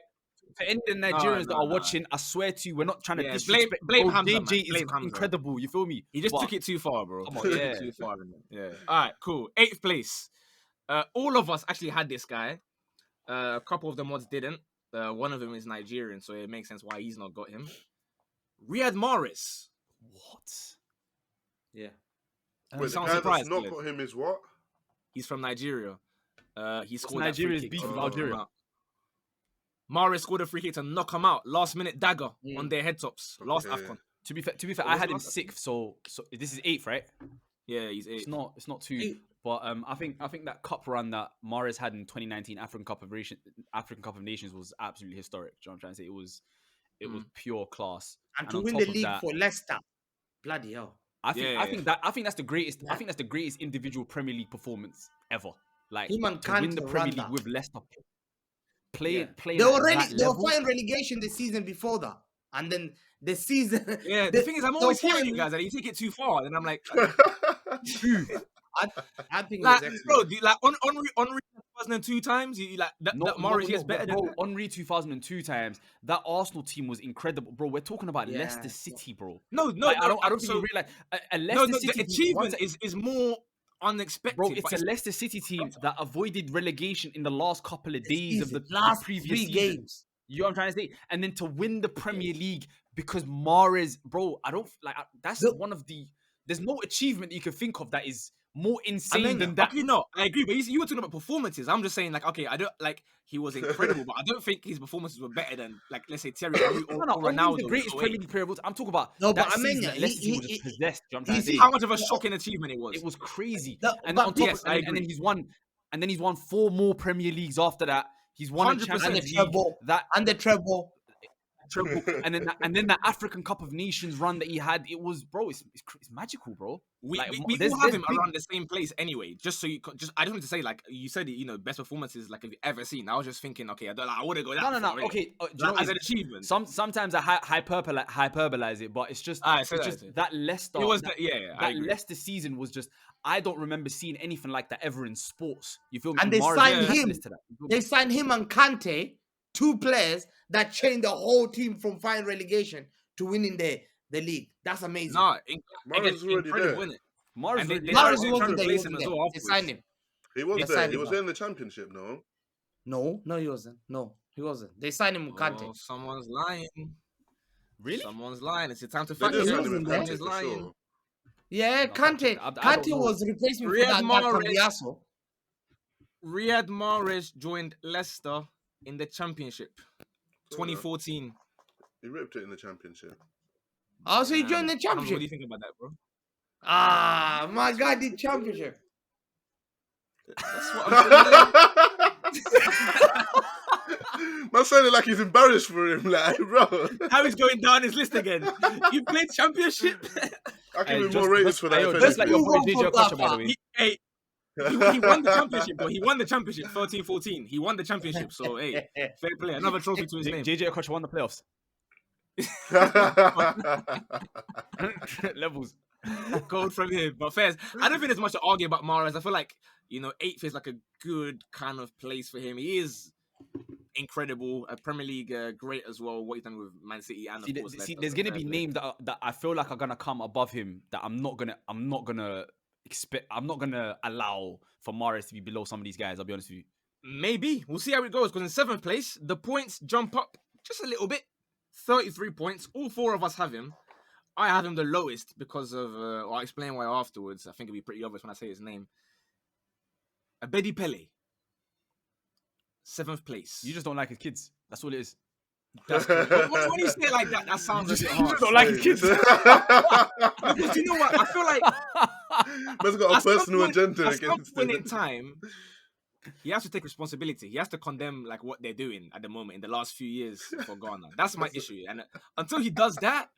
for any of the Nigerians that are no. watching, I swear to you, we're not trying to Yeah, disrespect. blame bro, Hamza, man. JJ is Blame Hamza. incredible. You feel me? He just But- took it too far, bro. Come on, He took yeah. it too far. Yeah. All right, cool. 8th place. All of us actually had this guy. A couple of the mods didn't. One of them is Nigerian, so it makes sense why he's not got him. Riyad Mahrez. What? Yeah. Wait, the sound guy that's surprised, not Khaled. got him is what? He's from Nigeria. He scored Nigeria's that free kick beef to with knock Algeria. him out. Mahrez scored a free kick to knock him out. Last minute dagger on their head tops. Last Okay. AFCON. To be fair, What I was had the him last- 6th, so this is 8th, right? Yeah, he's 8. It's not 2. Eight. But I think that cup run that Mahrez had in 2019 African Cup of Nations was absolutely historic. Do you know what I'm trying to say? It was pure class. And to on win top the of league that, for Leicester. Bloody hell. I think Yeah. I think that's the greatest. I think that's the greatest individual Premier League performance ever. Like Him and to win the Kante Premier ran League that. with Leicester, playing They at were that they were level. fighting relegation the season before that. And then the season Yeah, the thing is, I'm they always were hearing you fighting- guys and you take it too far. And I'm like, I think it like was excellent. bro, like Henry 2002 times, you like that Mahrez gets better bro, than that. Henry 2002 times. That Arsenal team was incredible, bro. We're talking about Yeah. Leicester City, bro. No, Like, I don't think so- you realize a No, Leicester no, City the team, achievement is more unexpected. bro. but It's a Leicester City team that avoided relegation in the last couple of days of the last previous 3 season. games. You know what I'm trying to say? And then to win the Premier League because Mahrez, bro, I don't like that's The- one of the. There's no achievement you can think of that is more insane mean, than that. Okay, no, I agree. But you were talking about performances. I'm just saying, like, okay, I don't like he was incredible, but I don't think his performances were better than, like, let's say Thierry Henry or, No, or Henry's Ronaldo. the greatest or Premier League player of all time. I'm talking about No, that but I mean, season that he- Leicester team he- was just he- possessed. You know what I'm trying to he- say? How much of a shocking achievement it was. It was crazy. No, and but on top people- of, and then he's won, and then he's won 4 more Premier Leagues after that. He's won a 100%. And the Champions League. treble. That And the treble. triple, and then that African Cup of Nations run that he had, it was, bro, it's magical, bro. We Like, we there's- all have there's him big- around the same place anyway. Just so you just, I just want to say, like you said, best performances like have you ever seen. I was just thinking, okay, I wouldn't go that No. far, innit? Okay, do you Like, know what as it an is? achievement. Sometimes I hyperbolize it, but it's just Alright, say it's that, just say that. that Leicester. It was that, I that agree. Leicester season was just. I don't remember seeing anything like that ever in sports. You feel me? And they Mahrez signed was a him. catalyst to that. You feel me? They signed him and Kante, 2 players that changed the whole team from fighting relegation to winning the league. That's amazing. Nah, Mahrez is already incredible, there. innit? Mahrez And they- already- they- Mahrez they're trying wasn't to there. He replace him wasn't as there. well They afterwards. signed him. He was They there. signed He him was up. there in the championship, no? No, he wasn't. No, he wasn't. They signed him with Kante. Oh, someone's lying. Really? Someone's lying. It's a time to They fact did he check. sign him with wasn't there. Kante Someone's for lying. sure. Yeah, No, Kante. I don't Kante know. was replacement for Riyad that guy from Mahrez. Biaso. Riyad Mahrez joined Leicester in the Championship, 2014. He ripped it in the championship. Oh, so he joined the What do championship. you think about that, bro? Ah, my guy did championship. That's what I'm saying. Man sounded like he's embarrassed for him, like, bro. How he's going down his list again. You played Championship. I give Hey, him just- more ratings just- for that. ayo, if just like anything. your boy Move on DJ from Okocha, by the way. He won the Championship, though. He won the Championship 13-14. He won the Championship. So, hey, fair play. Another trophy to his name. JJ Okocha won the playoffs. Levels. Gold from him. But fairs, I don't think there's much to argue about Mahrez. I feel like, 8th is like a good kind of place for him. He is incredible. A Premier League great as well. What he's done with Man City and, of course, See, Leicester, there's so gonna fair be play. names that I feel like are gonna come above him that I'm not gonna I'm not gonna allow for Mahrez to be below some of these guys. I'll be honest with you. Maybe. We'll see how it goes, because in 7th place, the points jump up just a little bit. 33 points. All 4 of us have him. I have him the lowest because of, I'll explain why afterwards. I think it'll be pretty obvious when I say his name. Abedi Pele. 7th place. You just don't like his kids. That's all it is. That's correct. When you say it like that, that sounds a bit You harsh. just don't like his kids. Because you know what? I feel like Man's got a personal agenda at some against point him. in time, he has to take responsibility. He has to condemn like what they're doing at the moment in the last few years for Ghana. That's my issue. And until he does that,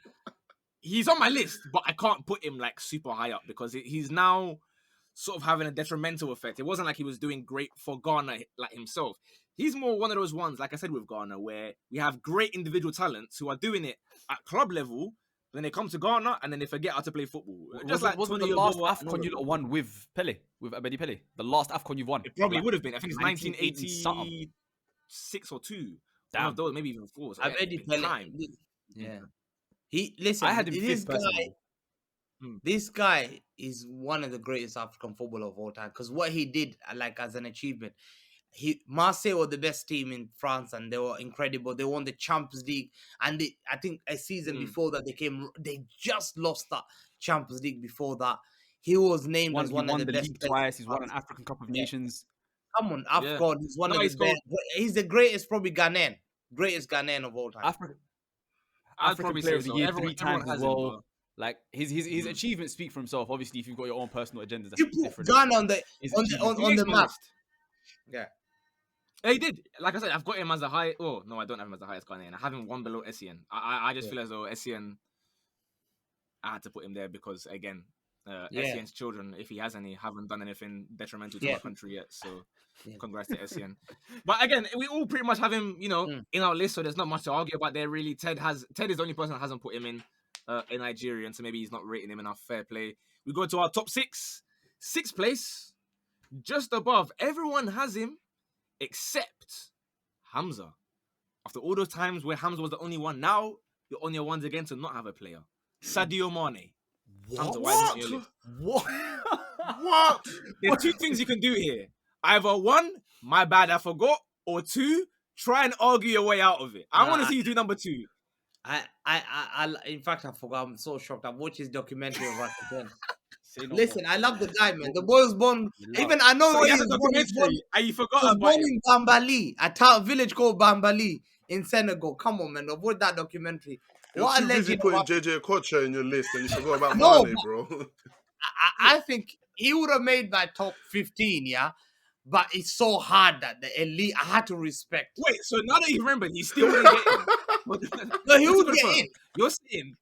he's on my list, but I can't put him like super high up because he's now sort of having a detrimental effect. It wasn't like he was doing great for Ghana like himself. He's more one of those ones, like I said with Ghana, where we have great individual talents who are doing it at club level. Then they come to Ghana and then they forget how to play football. Just like wasn't the last AFCON you won with Pele, with Abedi Pele? The last AFCON you've won. It probably would have been. I think it's 1980 1986 or 2. Damn. One of those, maybe even 4. So Abedi Pele. Yeah. Listen. I had him this fifth guy. personally. This guy is one of the greatest African footballer of all time because what he did, like as an achievement, Marseille were the best team in France and they were incredible. They won the Champions League, and I think a season before that they just lost that Champions League. Before that, he was named as one of the best. League twice. He's won an African Cup of Nations. Come on, AFCON. He's one of the best. He's the greatest, probably greatest Ghanaian of all time. African Player of the Year 3 times as well. Like his achievements speak for himself. Obviously, if you've got your own personal agendas, that's you put different. Ghana on the map. Yeah. He did. Like I said, I've got him as the high. Oh no, I don't have him as the highest Ghanaian. I have him one below Essien. I just feel as though Essien, I had to put him there because again, Essien's children, if he has any, haven't done anything detrimental to our country yet. So, congrats to Essien. But again, we all pretty much have him, in our list. So there's not much to argue about there. Really, Ted is the only person that hasn't put him in Nigerian. So maybe he's not rating him enough. Fair play. We go to our top 6. 6th place, just above. Everyone has him except Hamza. After all those times where Hamza was the only one, now you're on your ones again to not have a player. Sadio Mane. Hamza, why is he on your list? What? There's 2 things you can do here. Either 1, my bad, I forgot, or 2, try and argue your way out of it. I want to see you do number 2. In fact, I forgot. I'm so shocked. I've watched his documentary of us again. Listen, I love the guy, man. The boy was born. Even I know he has a documentary, and you forgot about born in Bambali, a village called Bambali in Senegal. Come on, man. Avoid that documentary. You're too busy putting JJ Okocha in your list, and you forgot about Mane, bro. I think he would have made my top 15, yeah. But it's so hard that the elite, I had to respect. Wait, so now that you remember, he still wouldn't get in. No, he would get in. You're saying.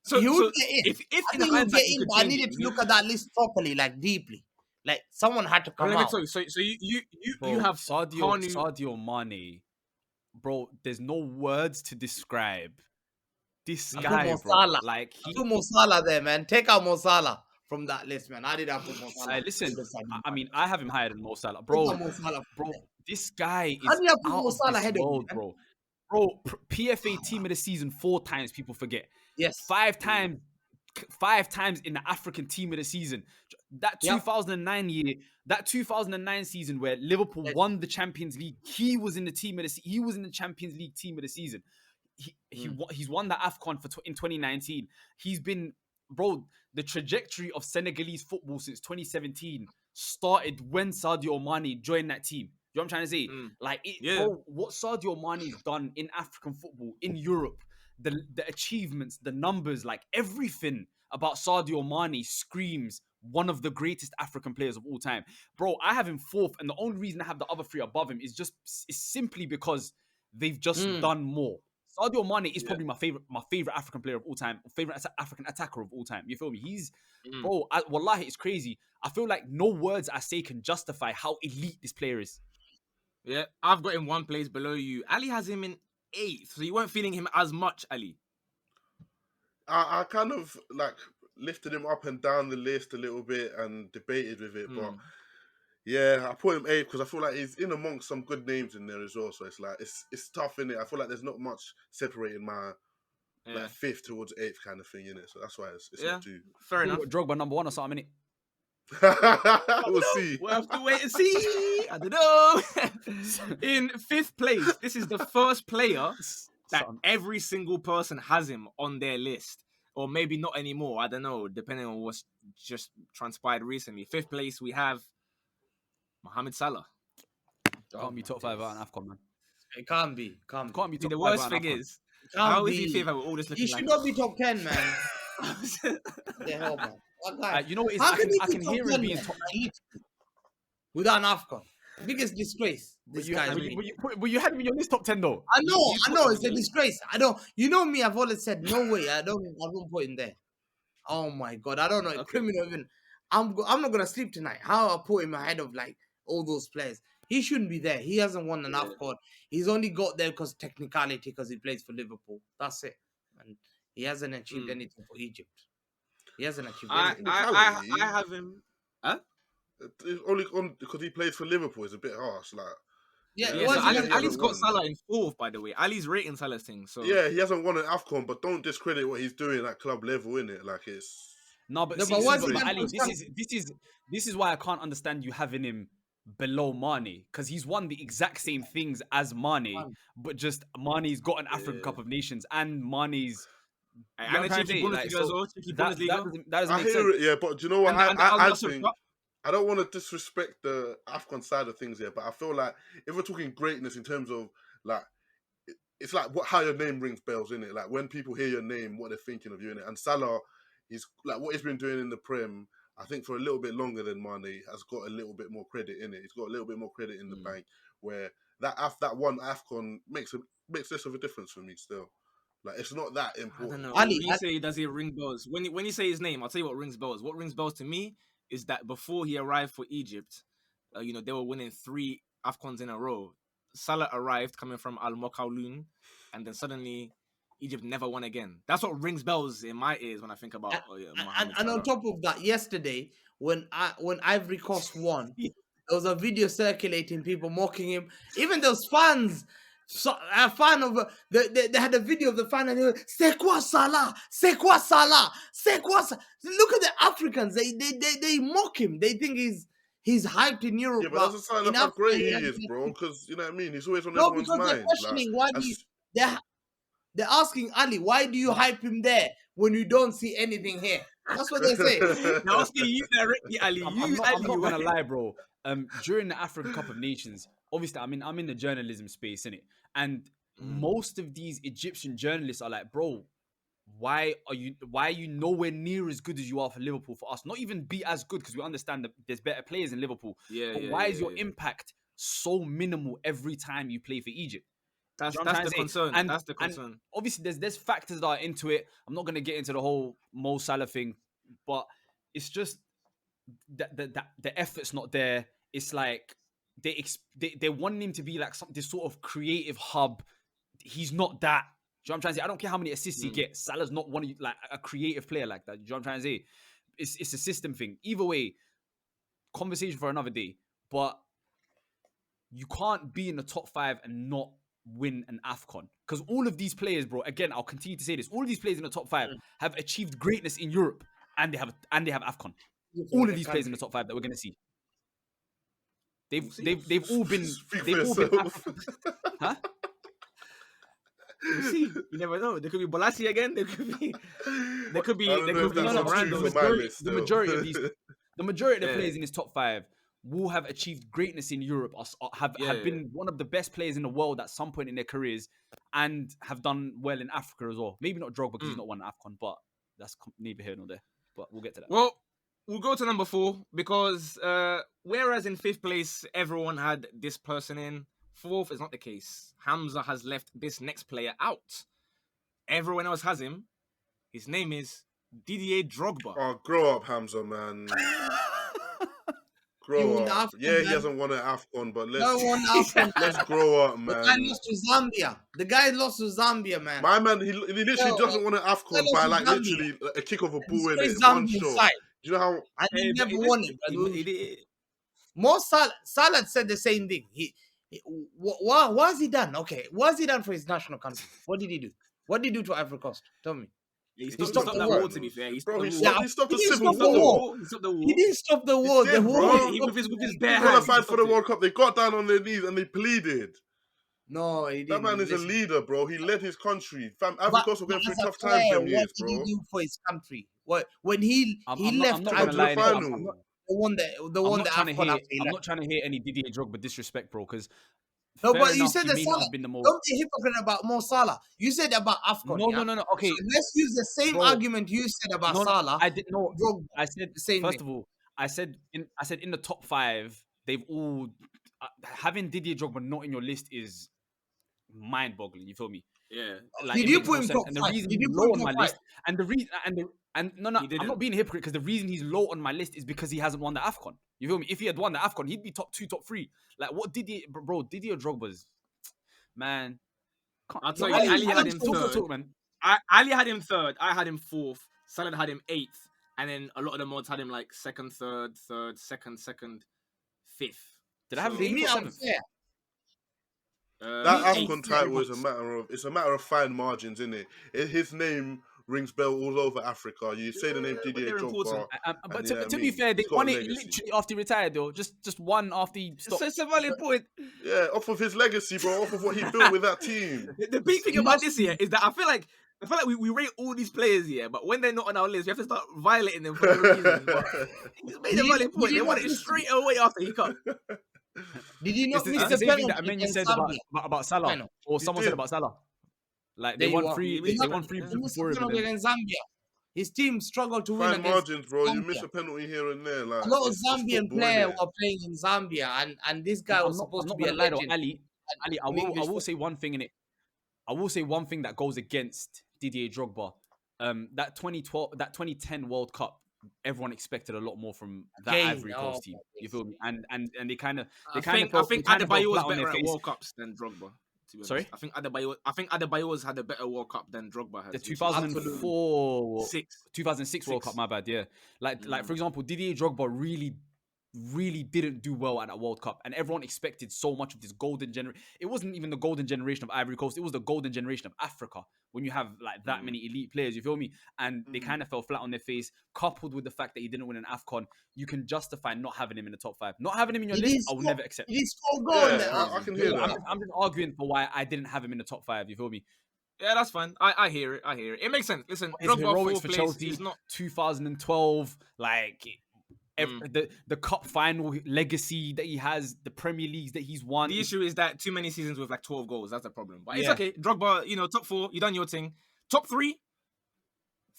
So he would get in. If I think he would get in, but I needed to look at that list properly, like deeply. Like someone had to come out. So you have Sadio Mane, bro. There's no words to describe this guy, bro. Like put Mo Salah there, man. Take out Mo Salah from that list, man. I did have to put Mo Salah. Listen, I mean, I have him higher than Mo Salah, bro. This guy is out of this world, bro. Bro, PFA Team of the Season 4 times. People forget. Yes, 5 times in the African Team of the Season. That 2009 year, that 2009 season where Liverpool won the Champions League, he was in the He was in the Champions League Team of the Season. He's won the AFCON in 2019. He's been, bro, the trajectory of Senegalese football since 2017 started when Sadio Mane joined that team. You know what I'm trying to say? Bro, what Sadio Mane's done in African football, in Europe, the achievements, the numbers, like everything about Sadio Mane screams one of the greatest African players of all time. Bro, I have him 4th, and the only reason I have the other 3 above him is simply because they've just done more. Sadio Mane is probably my favorite African player of all time, favorite African attacker of all time. You feel me? He's, bro, wallahi, it's crazy. I feel like no words I say can justify how elite this player is. Yeah, I've got him 1 place below you. Ali has him in 8th, so you weren't feeling him as much, Ali. I kind of like lifted him up and down the list a little bit and debated with it, but yeah, I put him 8th because I feel like he's in amongst some good names in there as well. So it's like it's tough, innit? I feel like there's not much separating my like 5th towards 8th kind of thing, innit? So that's why it's not too fair enough. Drogba number 1 or something, innit? We'll see. We'll have to wait and see. I don't know. In 5th place, this is the first player that Son. every single person has him on their list. Or maybe not anymore. I don't know, depending on what's just transpired recently. 5th place, we have Mohamed Salah. Can't be top 5 out in AFCON, man. It can't be. Can't be. Can't be See, top the 5 worst out in thing AFCON. is, Can't how is he be. 5th? We're all just He looking should like... not be top 10, man. The hell, man. What guy? You know what it is? How I can he can be top hear 10, him being man? top. Without an AFCON. Biggest disgrace. But This you, guy's but been. you had him in your list top 10 though. I know, You I put know, him it's in a your- disgrace. I don't, you know me, I've always said, no way, I won't put him there. Oh my God, I don't know, Okay. criminal even. I'm not gonna sleep tonight. How I put him ahead of like all those players? He shouldn't be there. He hasn't won an AFCON. He's only got there because technicality, because he plays for Liverpool. That's it. And he hasn't achieved anything for Egypt. He hasn't achieved anything. I have him. Huh? It's only on because he plays for Liverpool is a bit harsh. Like, Yeah, Yeah, Yeah, why so is he Ali- not- he Ali's hasn't got won. Salah in 4th, by the way. Ali's rating Salah's thing. So yeah, he hasn't won an AFCON, but don't discredit what he's doing at club level, innit? Like, it's No, but No, see, but why see, is he but done Ali, for this is why I can't understand you having him below Mane, because he's won the exact same things as Mane, but just Mane's got an African Cup of Nations and Mane's. You know and what a I'm trying to cheeky say? Bundesliga Like, as so well. Cheeky that Bundesliga. doesn't I make hear sense. it, yeah, but do you know what? And Al I Nassr think Cup. I don't want to disrespect the AFCON side of things here, but I feel like if we're talking greatness in terms of like, it's like how your name rings bells, innit? Like when people hear your name, what they're thinking of you, innit? And Salah, he's like what he's been doing in the Prem. I think for a little bit longer than Mane has got a little bit more credit in it. He's got a little bit more credit in the bank. Where that one AFCON makes less of a difference for me still. Like it's not that I important. don't know. Ali, When you say does it ring bells? When you say his name, I'll tell you what rings bells. What rings bells to me is that before he arrived for Egypt, they were winning 3 AFCONs in a row. Salah arrived coming from Al Mokawloon, and then suddenly Egypt never won again. That's what rings bells in my ears when I think about Mohamed and on Salah. top of that, yesterday when Ivory Coast won, there was a video circulating, people mocking him. Even those fans, a fan of they had a video of the fan and they were, "C'est quoi Salah? C'est quoi Salah? C'est quoi?" Look at the Africans. They mock him. They think he's hyped in Europe. Yeah, but that's a sign in of how Africa, great he he hasn't is, bro. Because you know what I mean. He's always on No, everyone's because they're mind. questioning why and do you, they're asking Ali, why do you hype him there when you don't see anything here? That's what they say. They're asking you directly, Ali. I'm not gonna lie, bro. During the African Cup of Nations, obviously, I'm in the journalism space, innit? And most of these Egyptian journalists are like, bro, why are you nowhere near as good as you are for Liverpool for us? Not even be as good, because we understand that there's better players in Liverpool. But why is your impact so minimal every time you play for Egypt? That's You know what I'm the trying to say? concern. And, That's the and concern. obviously, there's factors that are into it. I'm not gonna get into the whole Mo Salah thing, but it's just that the effort's not there. It's like they want him to be like this sort of creative hub. He's not that. Do you know what I'm trying to say? I don't care how many assists he gets. Salah's not one of you, like a creative player like that. Do you know what I'm trying to say? It's a system thing. Either way, conversation for another day. But you can't be in the top 5 and not win an AFCON. Because all of these players, bro, again, I'll continue to say this. All of these players in the top 5 have achieved greatness in Europe and they have AFCON. All of these players in the top 5 that we're gonna see. They've all been Speak for they've all been yourself. African. Huh? We'll see. You never know. There could be Bolassi again. There could be. There could be. I don't There know could if be that's some on random. Tuesday. My list The still. majority of these, the majority of the Yeah. players in his top 5 will have achieved greatness in Europe, have been one of the best players in the world at some point in their careers, and have done well in Africa as well. Maybe not Drogba because he's not won an AFCON, but that's neither here nor there. But we'll get to that. Well, we'll go to number 4 because whereas in 5th place everyone had this person in, 4th is not the case. Hamza has left this next player out. Everyone else has him. His name is Didier Drogba. Oh, grow up, Hamza, man. He Grow won the up. AFCON, Yeah, he man. hasn't won an AFCON, but No one AFCON, let's man. grow up, The guy man. lost to Zambia. The guy lost to Zambia, man. My man, he literally Yo, doesn't want an AFCON lost by to like Zambia. literally a kick of a ball in Straight it, one Zambian shot. side. Do you know how? And he But never won it. More Salah said the same thing. What has he done? Okay, what has he done for his national country? What did he do? What did he do to Ivory Coast? Tell me. He stopped stopped the that war. war, to be fair. He Bro, stopped he stopped the He didn't civil stop the war. war. He stopped the war. He didn't stop the war. did, The war. bro. He, with his He bare hands. qualified for the stopped it. World Cup. They got down on their knees and they pleaded. No, he That didn't. man is a Listen. leader, bro. He led his country. Fam, Ivory But, Coast were but going through as a tough times player, them what years, did bro. he do for his country? What when he I'm left not Took gonna them to the lie, though. final. the I'm one not that trying to AFCON hear. after he I'm left. not trying to hear any Didier Drogba disrespect, bro. Because No, fair but you enough, said he that may not Salah. have been the most. Don't be hypocrite about Mo Salah. You said about AFCON, No, yeah? no, no, no. So Okay, let's use the same bro. argument you said about No, Salah. I didn't know. Drogba, I said the same first thing. of all, I said in the top 5, they've all having Didier Drogba not in your list is mind-boggling. You feel me? Yeah. Like Did it you makes put no him sense. top And the 5? reason Did he's you put low him on my top 5? list, and the reason and no, He I'm didn't. not being a hypocrite because the reason he's low on my list is because he hasn't won the AFCON. You feel me? If he had won the AFCON, he'd be top 2, top 3. Like what Didier Drogba's man. I'll tell Why you, you Ali had him talk Talk, third. man. Ali had him third. I had him fourth. Salah had him eighth. And then a lot of the mods had him like second, third, second, fifth. Did I have him For eighth me, or I'm seventh? fair. That Me, AFCON title is a matter of fine margins, isn't it? His name rings bell all over Africa. You say the name but Didier they're important. Drogba, But and you know what to I be mean? fair, they He's got won a it legacy. literally after he retired, though. Just one after he stopped. It's a valid point. Yeah, off of his legacy, bro. Off of what he built with that team. The big thing He about must this year is that I feel like we rate all these players here, but when they're not on our list, we have to start violating them for no reason. But he's made a valid point. They won it straight away after he cut. Did you not It's miss the the same thing penalty that Amenya against said Zambia? about Salah, Final. or He someone said did. about Salah. Like There they you won are. three. He They won three He missed before the him. and penalty then- against Zambia. His team struggled to win Fine against margins, bro. You Zambia. miss a penalty here and there. Like A lot of it's Zambian football, players innit? were playing in Zambia, and this guy was I'm supposed to not be a gonna lie though, legend. Ali. I in will English football. say one thing in it. I will say one thing that goes against Didier Drogba. That 2010 World Cup, everyone expected a lot more from that Again, Ivory Coast team. You feel me? And they kind of I think Adebayo was better at World Cups than Drogba. To be honest. Sorry? I think Adebayo's had a better World Cup than Drogba has. The which is 2004, Six. 2006 World Six. Cup, my bad, yeah. Like for example, Didier Drogba really didn't do well at that World Cup, and everyone expected so much of this golden generation. It wasn't even the golden generation of Ivory Coast; it was the golden generation of Africa. When you have like that many elite players, you feel me? And they kind of fell flat on their face. Coupled with the fact that he didn't win an AFCON, you can justify not having him in the top 5. Not having him in your list, I will never accept. He scored goal in that. I can hear that. I'm just arguing for why I didn't have him in the top 5. You feel me? Yeah, that's fine. I hear it. It makes sense. Listen, His Drogba heroics fourth for place Chelsea, is not. 2012, like the cup final legacy that he has, the Premier Leagues that he's won. The issue is that too many seasons with like 12 goals. That's the problem. But it's Yeah. okay. Drogba, top 4, you done your thing. Top 3,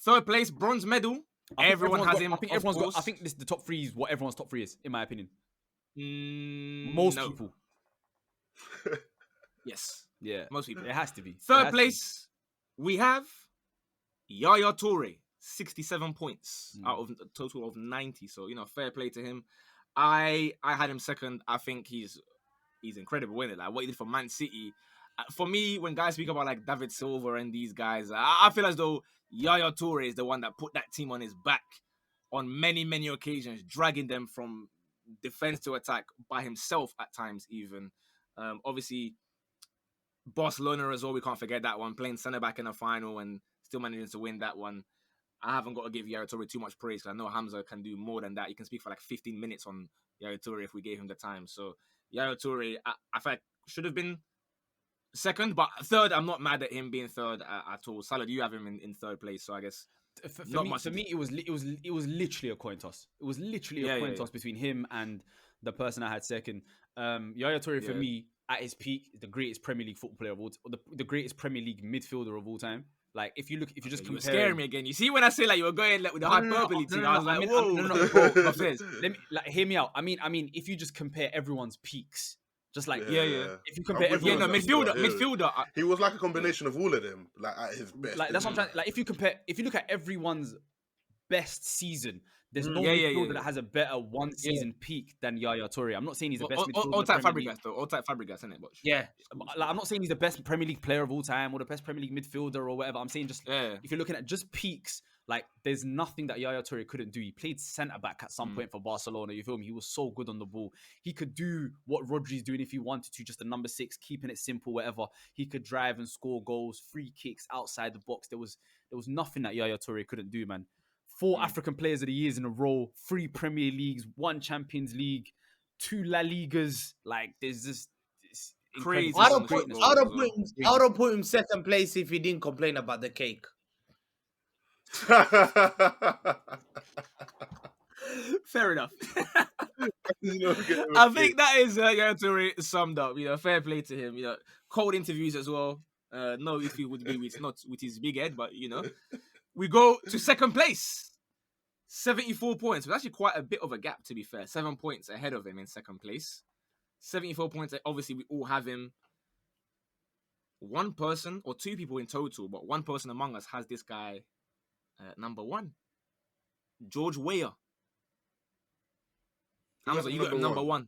third place, bronze medal. Everyone has him. I think everyone's got. I think the top 3 is what everyone's top 3 is, in my opinion. Most people. Yes. Yeah. Most people. It has to be. Third place, we have Yaya Toure, 67 points out of a total of 90. So, fair play to him. I had him second. I think he's incredible, isn't it? Like what he did for Man City. For me, when guys speak about like David Silva and these guys, I feel as though Yaya Toure is the one that put that team on his back on many, many occasions, dragging them from defense to attack by himself at times even. Obviously, Barcelona as well, we can't forget that one, playing centre-back in a final and still managing to win that one. I haven't got to give Yaya Toure too much praise because I know Hamza can do more than that. He can speak for like 15 minutes on Yaya Toure if we gave him the time. So Yaya Toure, I feel like should have been second, but third, I'm not mad at him being third at all. Salah, you have him in third place, so I guess for me, it was literally a coin toss. It was literally a coin toss between him and the person I had second. Yaya Toure for me at his peak is the greatest Premier League football player of all time, the greatest Premier League midfielder of all time. Like if you just compare, you're scaring me again. You see when I say like you were going like with the hyperbole thing, I was like, whoa. Bro, let me hear me out. I mean, if you just compare everyone's peaks, just like if you compare everyone, midfielder. He was like a combination of all of them, like at his best. Like that's what I'm trying. Like if you look at everyone's best season, there's no midfielder that has a better one season peak than Yaya Toure. I'm not saying he's the best midfielder. All type Fabregas though. All type Fabregas, isn't it? But yeah. Like, I'm not saying he's the best Premier League player of all time or the best Premier League midfielder or whatever. I'm saying just if you're looking at just peaks, Like, there's nothing that Yaya Toure couldn't do. He played centre back at some point for Barcelona. You feel me? He was so good on the ball. He could do what Rodri's doing if he wanted to, just a number 6, keeping it simple, whatever. He could drive and score goals, free kicks outside the box. There was nothing that Yaya Toure couldn't do, man. 4 African Players of the Years in a row, 3 Premier Leagues, 1 Champions League, 2 La Ligas. Like, there's just it's Crazy incredible. I'd on have the put, shot I'd goals have as put well. him, I'd have put him second place if he didn't complain about the cake. Fair enough. You know, get him a I cake. think that is Yaya Toure summed up. Fair play to him. Cold interviews as well. No issue would be with not with his big head, but we go to second place. 74 points. It was actually quite a bit of a gap, to be fair. 7 points ahead of him in second place. 74 points. Obviously, we all have him. One person or 2 people in total, but one person among us has this guy number 1. George Weah. Hamza, you got him number 1.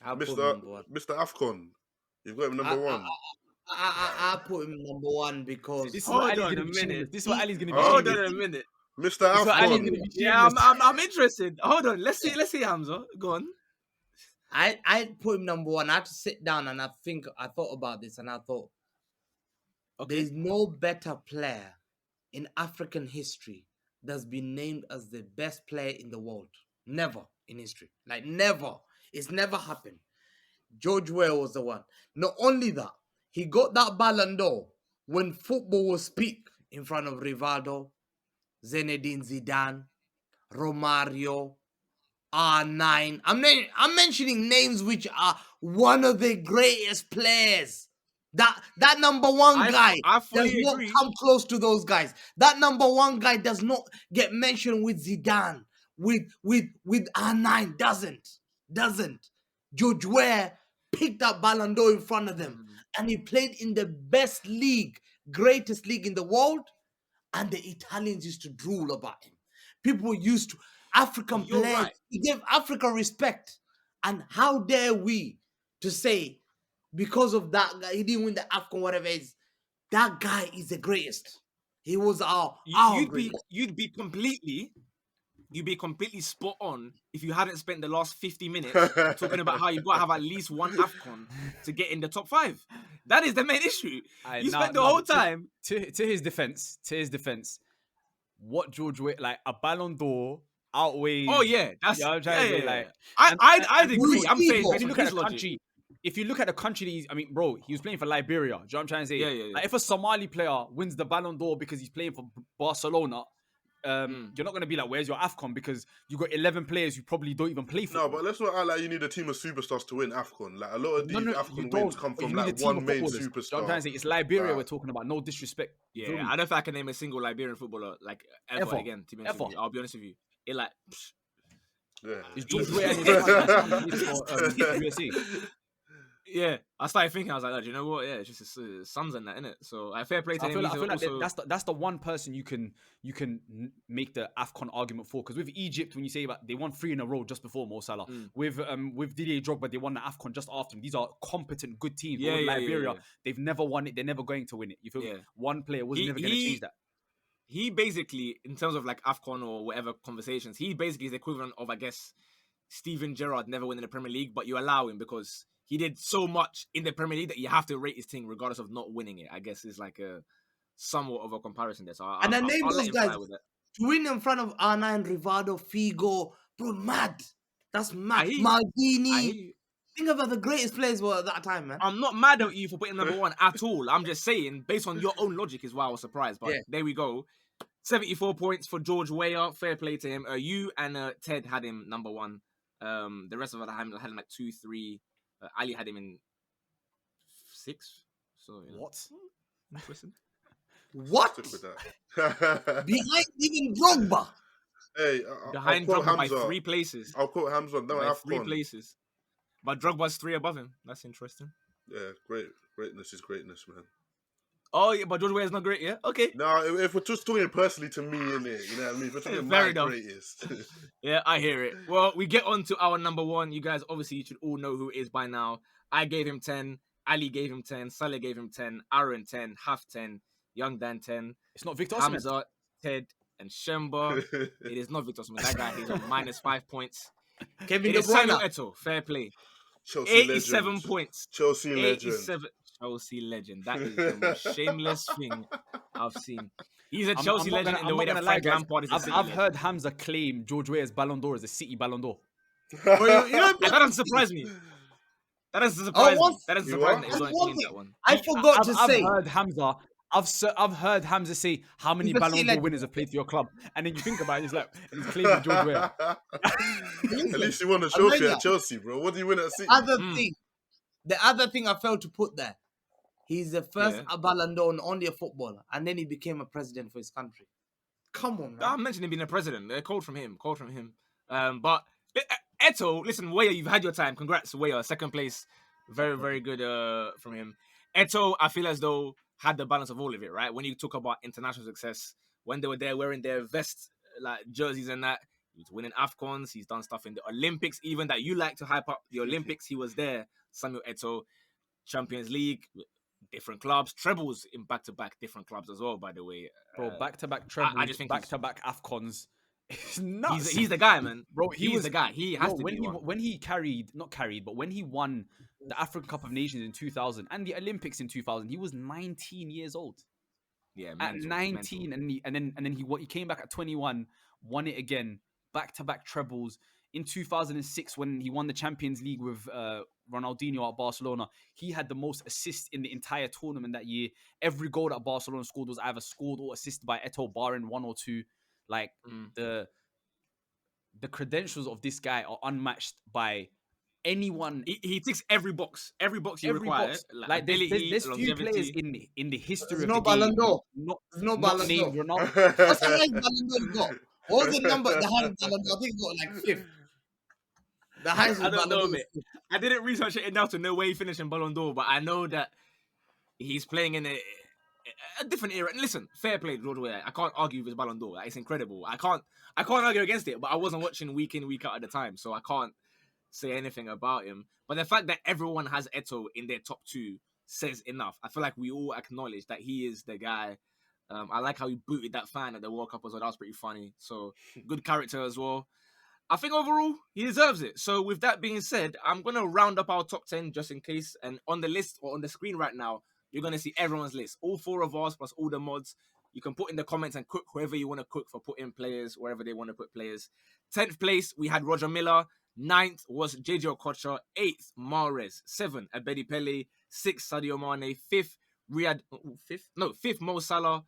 I'll put him Mr. number 1. Mr. Afcon, you've got him number 1. I put him number 1 because This is what Hold Ali's on gonna a be minute. shameless. This is what Ali's gonna be Hold shameless. on a minute. Mr. This is what Ali's Afcon. gonna be Yeah, shameless. I'm interested. Hold on. Let's see Hamza. Go on. I put him number 1. I had to sit down and I thought about this and I thought there's no better player in African history that's been named as the best player in the world. Never in history. Like never. It's never happened. George Weah was the one. Not only that, he got that Ballon d'Or when football was peak in front of Rivaldo, Zinedine Zidane, Romario, R9. I'm mentioning names which are one of the greatest players. That number 1 guy I does fully not agree. come close to those guys. That number 1 guy does not get mentioned with Zidane, with R9. Doesn't. George Weah picked up Ballon d'Or in front of them, and he played in the best league, greatest league in the world, and the Italians used to drool about him. People used to African You're players. right. He gave Africa respect, and how dare we to say because of that guy he didn't win the AFCON, whatever it is. That guy is the greatest. He was our greatest. You'd be completely spot on if you hadn't spent the last 50 minutes talking about how you've got to have at least 1 AFCON to get in the top 5. That is the main issue. You spent the whole time. To his defense, what George Weah, like a Ballon d'Or outweighs. Oh yeah, that's You know what I'm trying to say? Like, I'd agree. I'm saying If if based you on look at his a logic. country, if you look at the country that I mean, bro, he was playing for Liberia. Do you know what I'm trying to say? Yeah. Like, if a Somali player wins the Ballon d'Or because he's playing for Barcelona, you're not going to be like, where's your AFCON? Because you got 11 players who probably don't even play football. No, but let's not act like you need a team of superstars to win AFCON. Like a lot of these you AFCON don't. wins come But from you need a like team one of main footballers. Do you know what I'm superstar. trying to say? It's Liberia Right. we're talking about. No disrespect. You feel Yeah, me? I don't think I can name a single Liberian footballer like ever again. To be honest with you, I'll be honest with you. It like Yeah. It's George Weah and his son for USA. yeah. I started thinking, I was like, oh, do you know what? Yeah, it's just his sons and that, innit? So fair play to I him. feel He's like also that's the one person you can make the AFCON argument for, because with Egypt, when you say about they won 3 in a row just before Mo Salah, with Didier Drogba they won the AFCON just after him. These are competent, good teams. But with Liberia, they've never won it. They're never going to win it. You feel me? One player was never going to change that. He basically, in terms of like AFCON or whatever conversations, he basically is the equivalent of, I guess, Steven Gerrard never winning the Premier League, but you allow him because he did so much in the Premier League that you have to rate his team regardless of not winning it. I guess is like a somewhat of a comparison there. So And I named I'll let those him guys fly with it. to win in front of R9, Rivaldo, Figo, bro, mad. That's mad. I hear Maldini. you. Think about the greatest players were at that time, man. I'm not mad at you for putting number 1 at all. I'm just saying, based on your own logic, is why I was surprised. But there we go. 74 points for George Weah. Fair play to him. You and Ted had him number 1. The rest of us had him like 2, 3. Ali had him in 6. So What? Interesting. What? Stick with that. Behind even Drogba. Hey, Behind I'll quote Drogba by Hamza. 3 places. I'll quote Hamza. No, By 3 AFCON. places. But Drogba's 3 above him. That's interesting. Yeah, greatness is greatness, man. Oh yeah, but George Weah is not great. Yeah. Okay. No, if we're just talking personally to me, innit? You know what I mean? If we're talking Fair my enough. greatest. Yeah, I hear it. Well, we get on to our number 1. You guys obviously should all know who it is by now. I gave him 10. Ali gave him 10. Saleh gave him 10. Aaron 10. Half 10. Young Dan 10. It's not Victor Osimhen. Hamza, Ted, and Shemba. It is not Victor Smith. That guy, he's on -5 points. Kevin It De is Samuel Bruyne. Eto'o. Fair play. Chelsea 87 legend. points. Chelsea legend. 87. Chelsea legend. That is the most shameless thing I've seen. He's a Chelsea legend in the way that Frank Lampard is a City I've legend. heard Hamza claim George Weah's Ballon d'Or as a City Ballon d'Or. Bro, you know, That doesn't surprise me. That doesn't Oh, surprise me. what? That doesn't You surprise are? me that he's And not one in thing that one. I forgot to I've say. heard Hamza. I've heard Hamza say how many He's a Ballon City d'Or legend. winners have played for your club, and then you think about it, he's like, and he's claiming George Weah. At least you won a I'm trophy telling at Chelsea, bro. What do you win at City? The other thing I failed to put there, he's the first Yeah. Ballon d'Or and only a footballer, and then he became a president for his country. Come on, man. I'm mentioning being a president. They're called from him. But Eto'o, listen, Weah, you've had your time. Congrats, Weah. Second place. Very, very good from him. Eto'o, I feel as though had the balance of all of it, right? When you talk about international success, when they were there wearing their vests, like jerseys and that, he was winning AFCONs. He's done stuff in the Olympics, even that you like to hype up the Olympics. He was there. Samuel Eto'o, Champions League, different clubs, trebles in back-to-back different clubs as well, by the way. Bro, back-to-back I trebles, just think back-to-back AFCONs. It's nuts. he's the guy, man. Bro, He's the guy. He has to when be one. when he when he won the African Cup of Nations in 2000 and the Olympics in 2000, he was 19 years old. Yeah, At 19, and then he came back at 21, won it again, back-to-back trebles. In 2006, when he won the Champions League with Ronaldinho at Barcelona, he had the most assists in the entire tournament that year. Every goal that Barcelona scored was either scored or assisted by Eto'o, barring one or two. Like the credentials of this guy are unmatched by anyone. He ticks every box you require. Box. Like ability, there's few longevity. players in the history There's of no the Ballon game, d'Or. not There's no not Ballon named d'Or. Ronaldo. What's the highest Ballon d'Or he got? What was the number? The highest Ballon d'Or? I think he got like fifth. The highest I don't Ballon know, d'Or. mate. I didn't research it enough to know where he finished in Ballon d'Or, but I know that he's playing in a different era. And listen, fair play, George Weah. I can't argue with his Ballon d'Or. It's incredible. I can't argue against it. But I wasn't watching week in, week out at the time, so I can't say anything about him. But the fact that everyone has Eto'o in their top two says enough. I feel like we all acknowledge that he is the guy. I like how he booted that fan at the World Cup as well. That was pretty funny. So good character as well. I think overall he deserves it. So with that being said, I'm gonna round up our top 10 just in case. And on the list or on the screen right now, you're gonna see everyone's list. All four of us plus all the mods. You can put in the comments and cook whoever you want to cook for putting players, wherever they want to put players. 10th place, we had Roger Miller. 9th was JJ Okocha. 8th, Mahrez. 7th, Abedi Pele. 6th, Sadio Mane. 5th, 5th, Mo Salah.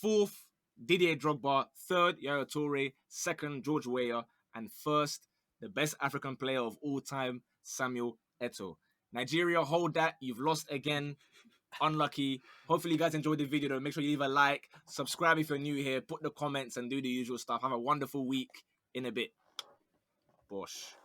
4th, Didier Drogba. 3rd, Yaya Toure. 2nd, George Weah. And 1st, the best African player of all time, Samuel Eto'o. Nigeria, hold that. You've lost again. Unlucky. Hopefully you guys enjoyed the video though. Make sure you leave a like, subscribe if you're new here, put the comments and do the usual stuff. Have a wonderful week in a bit. Bosh.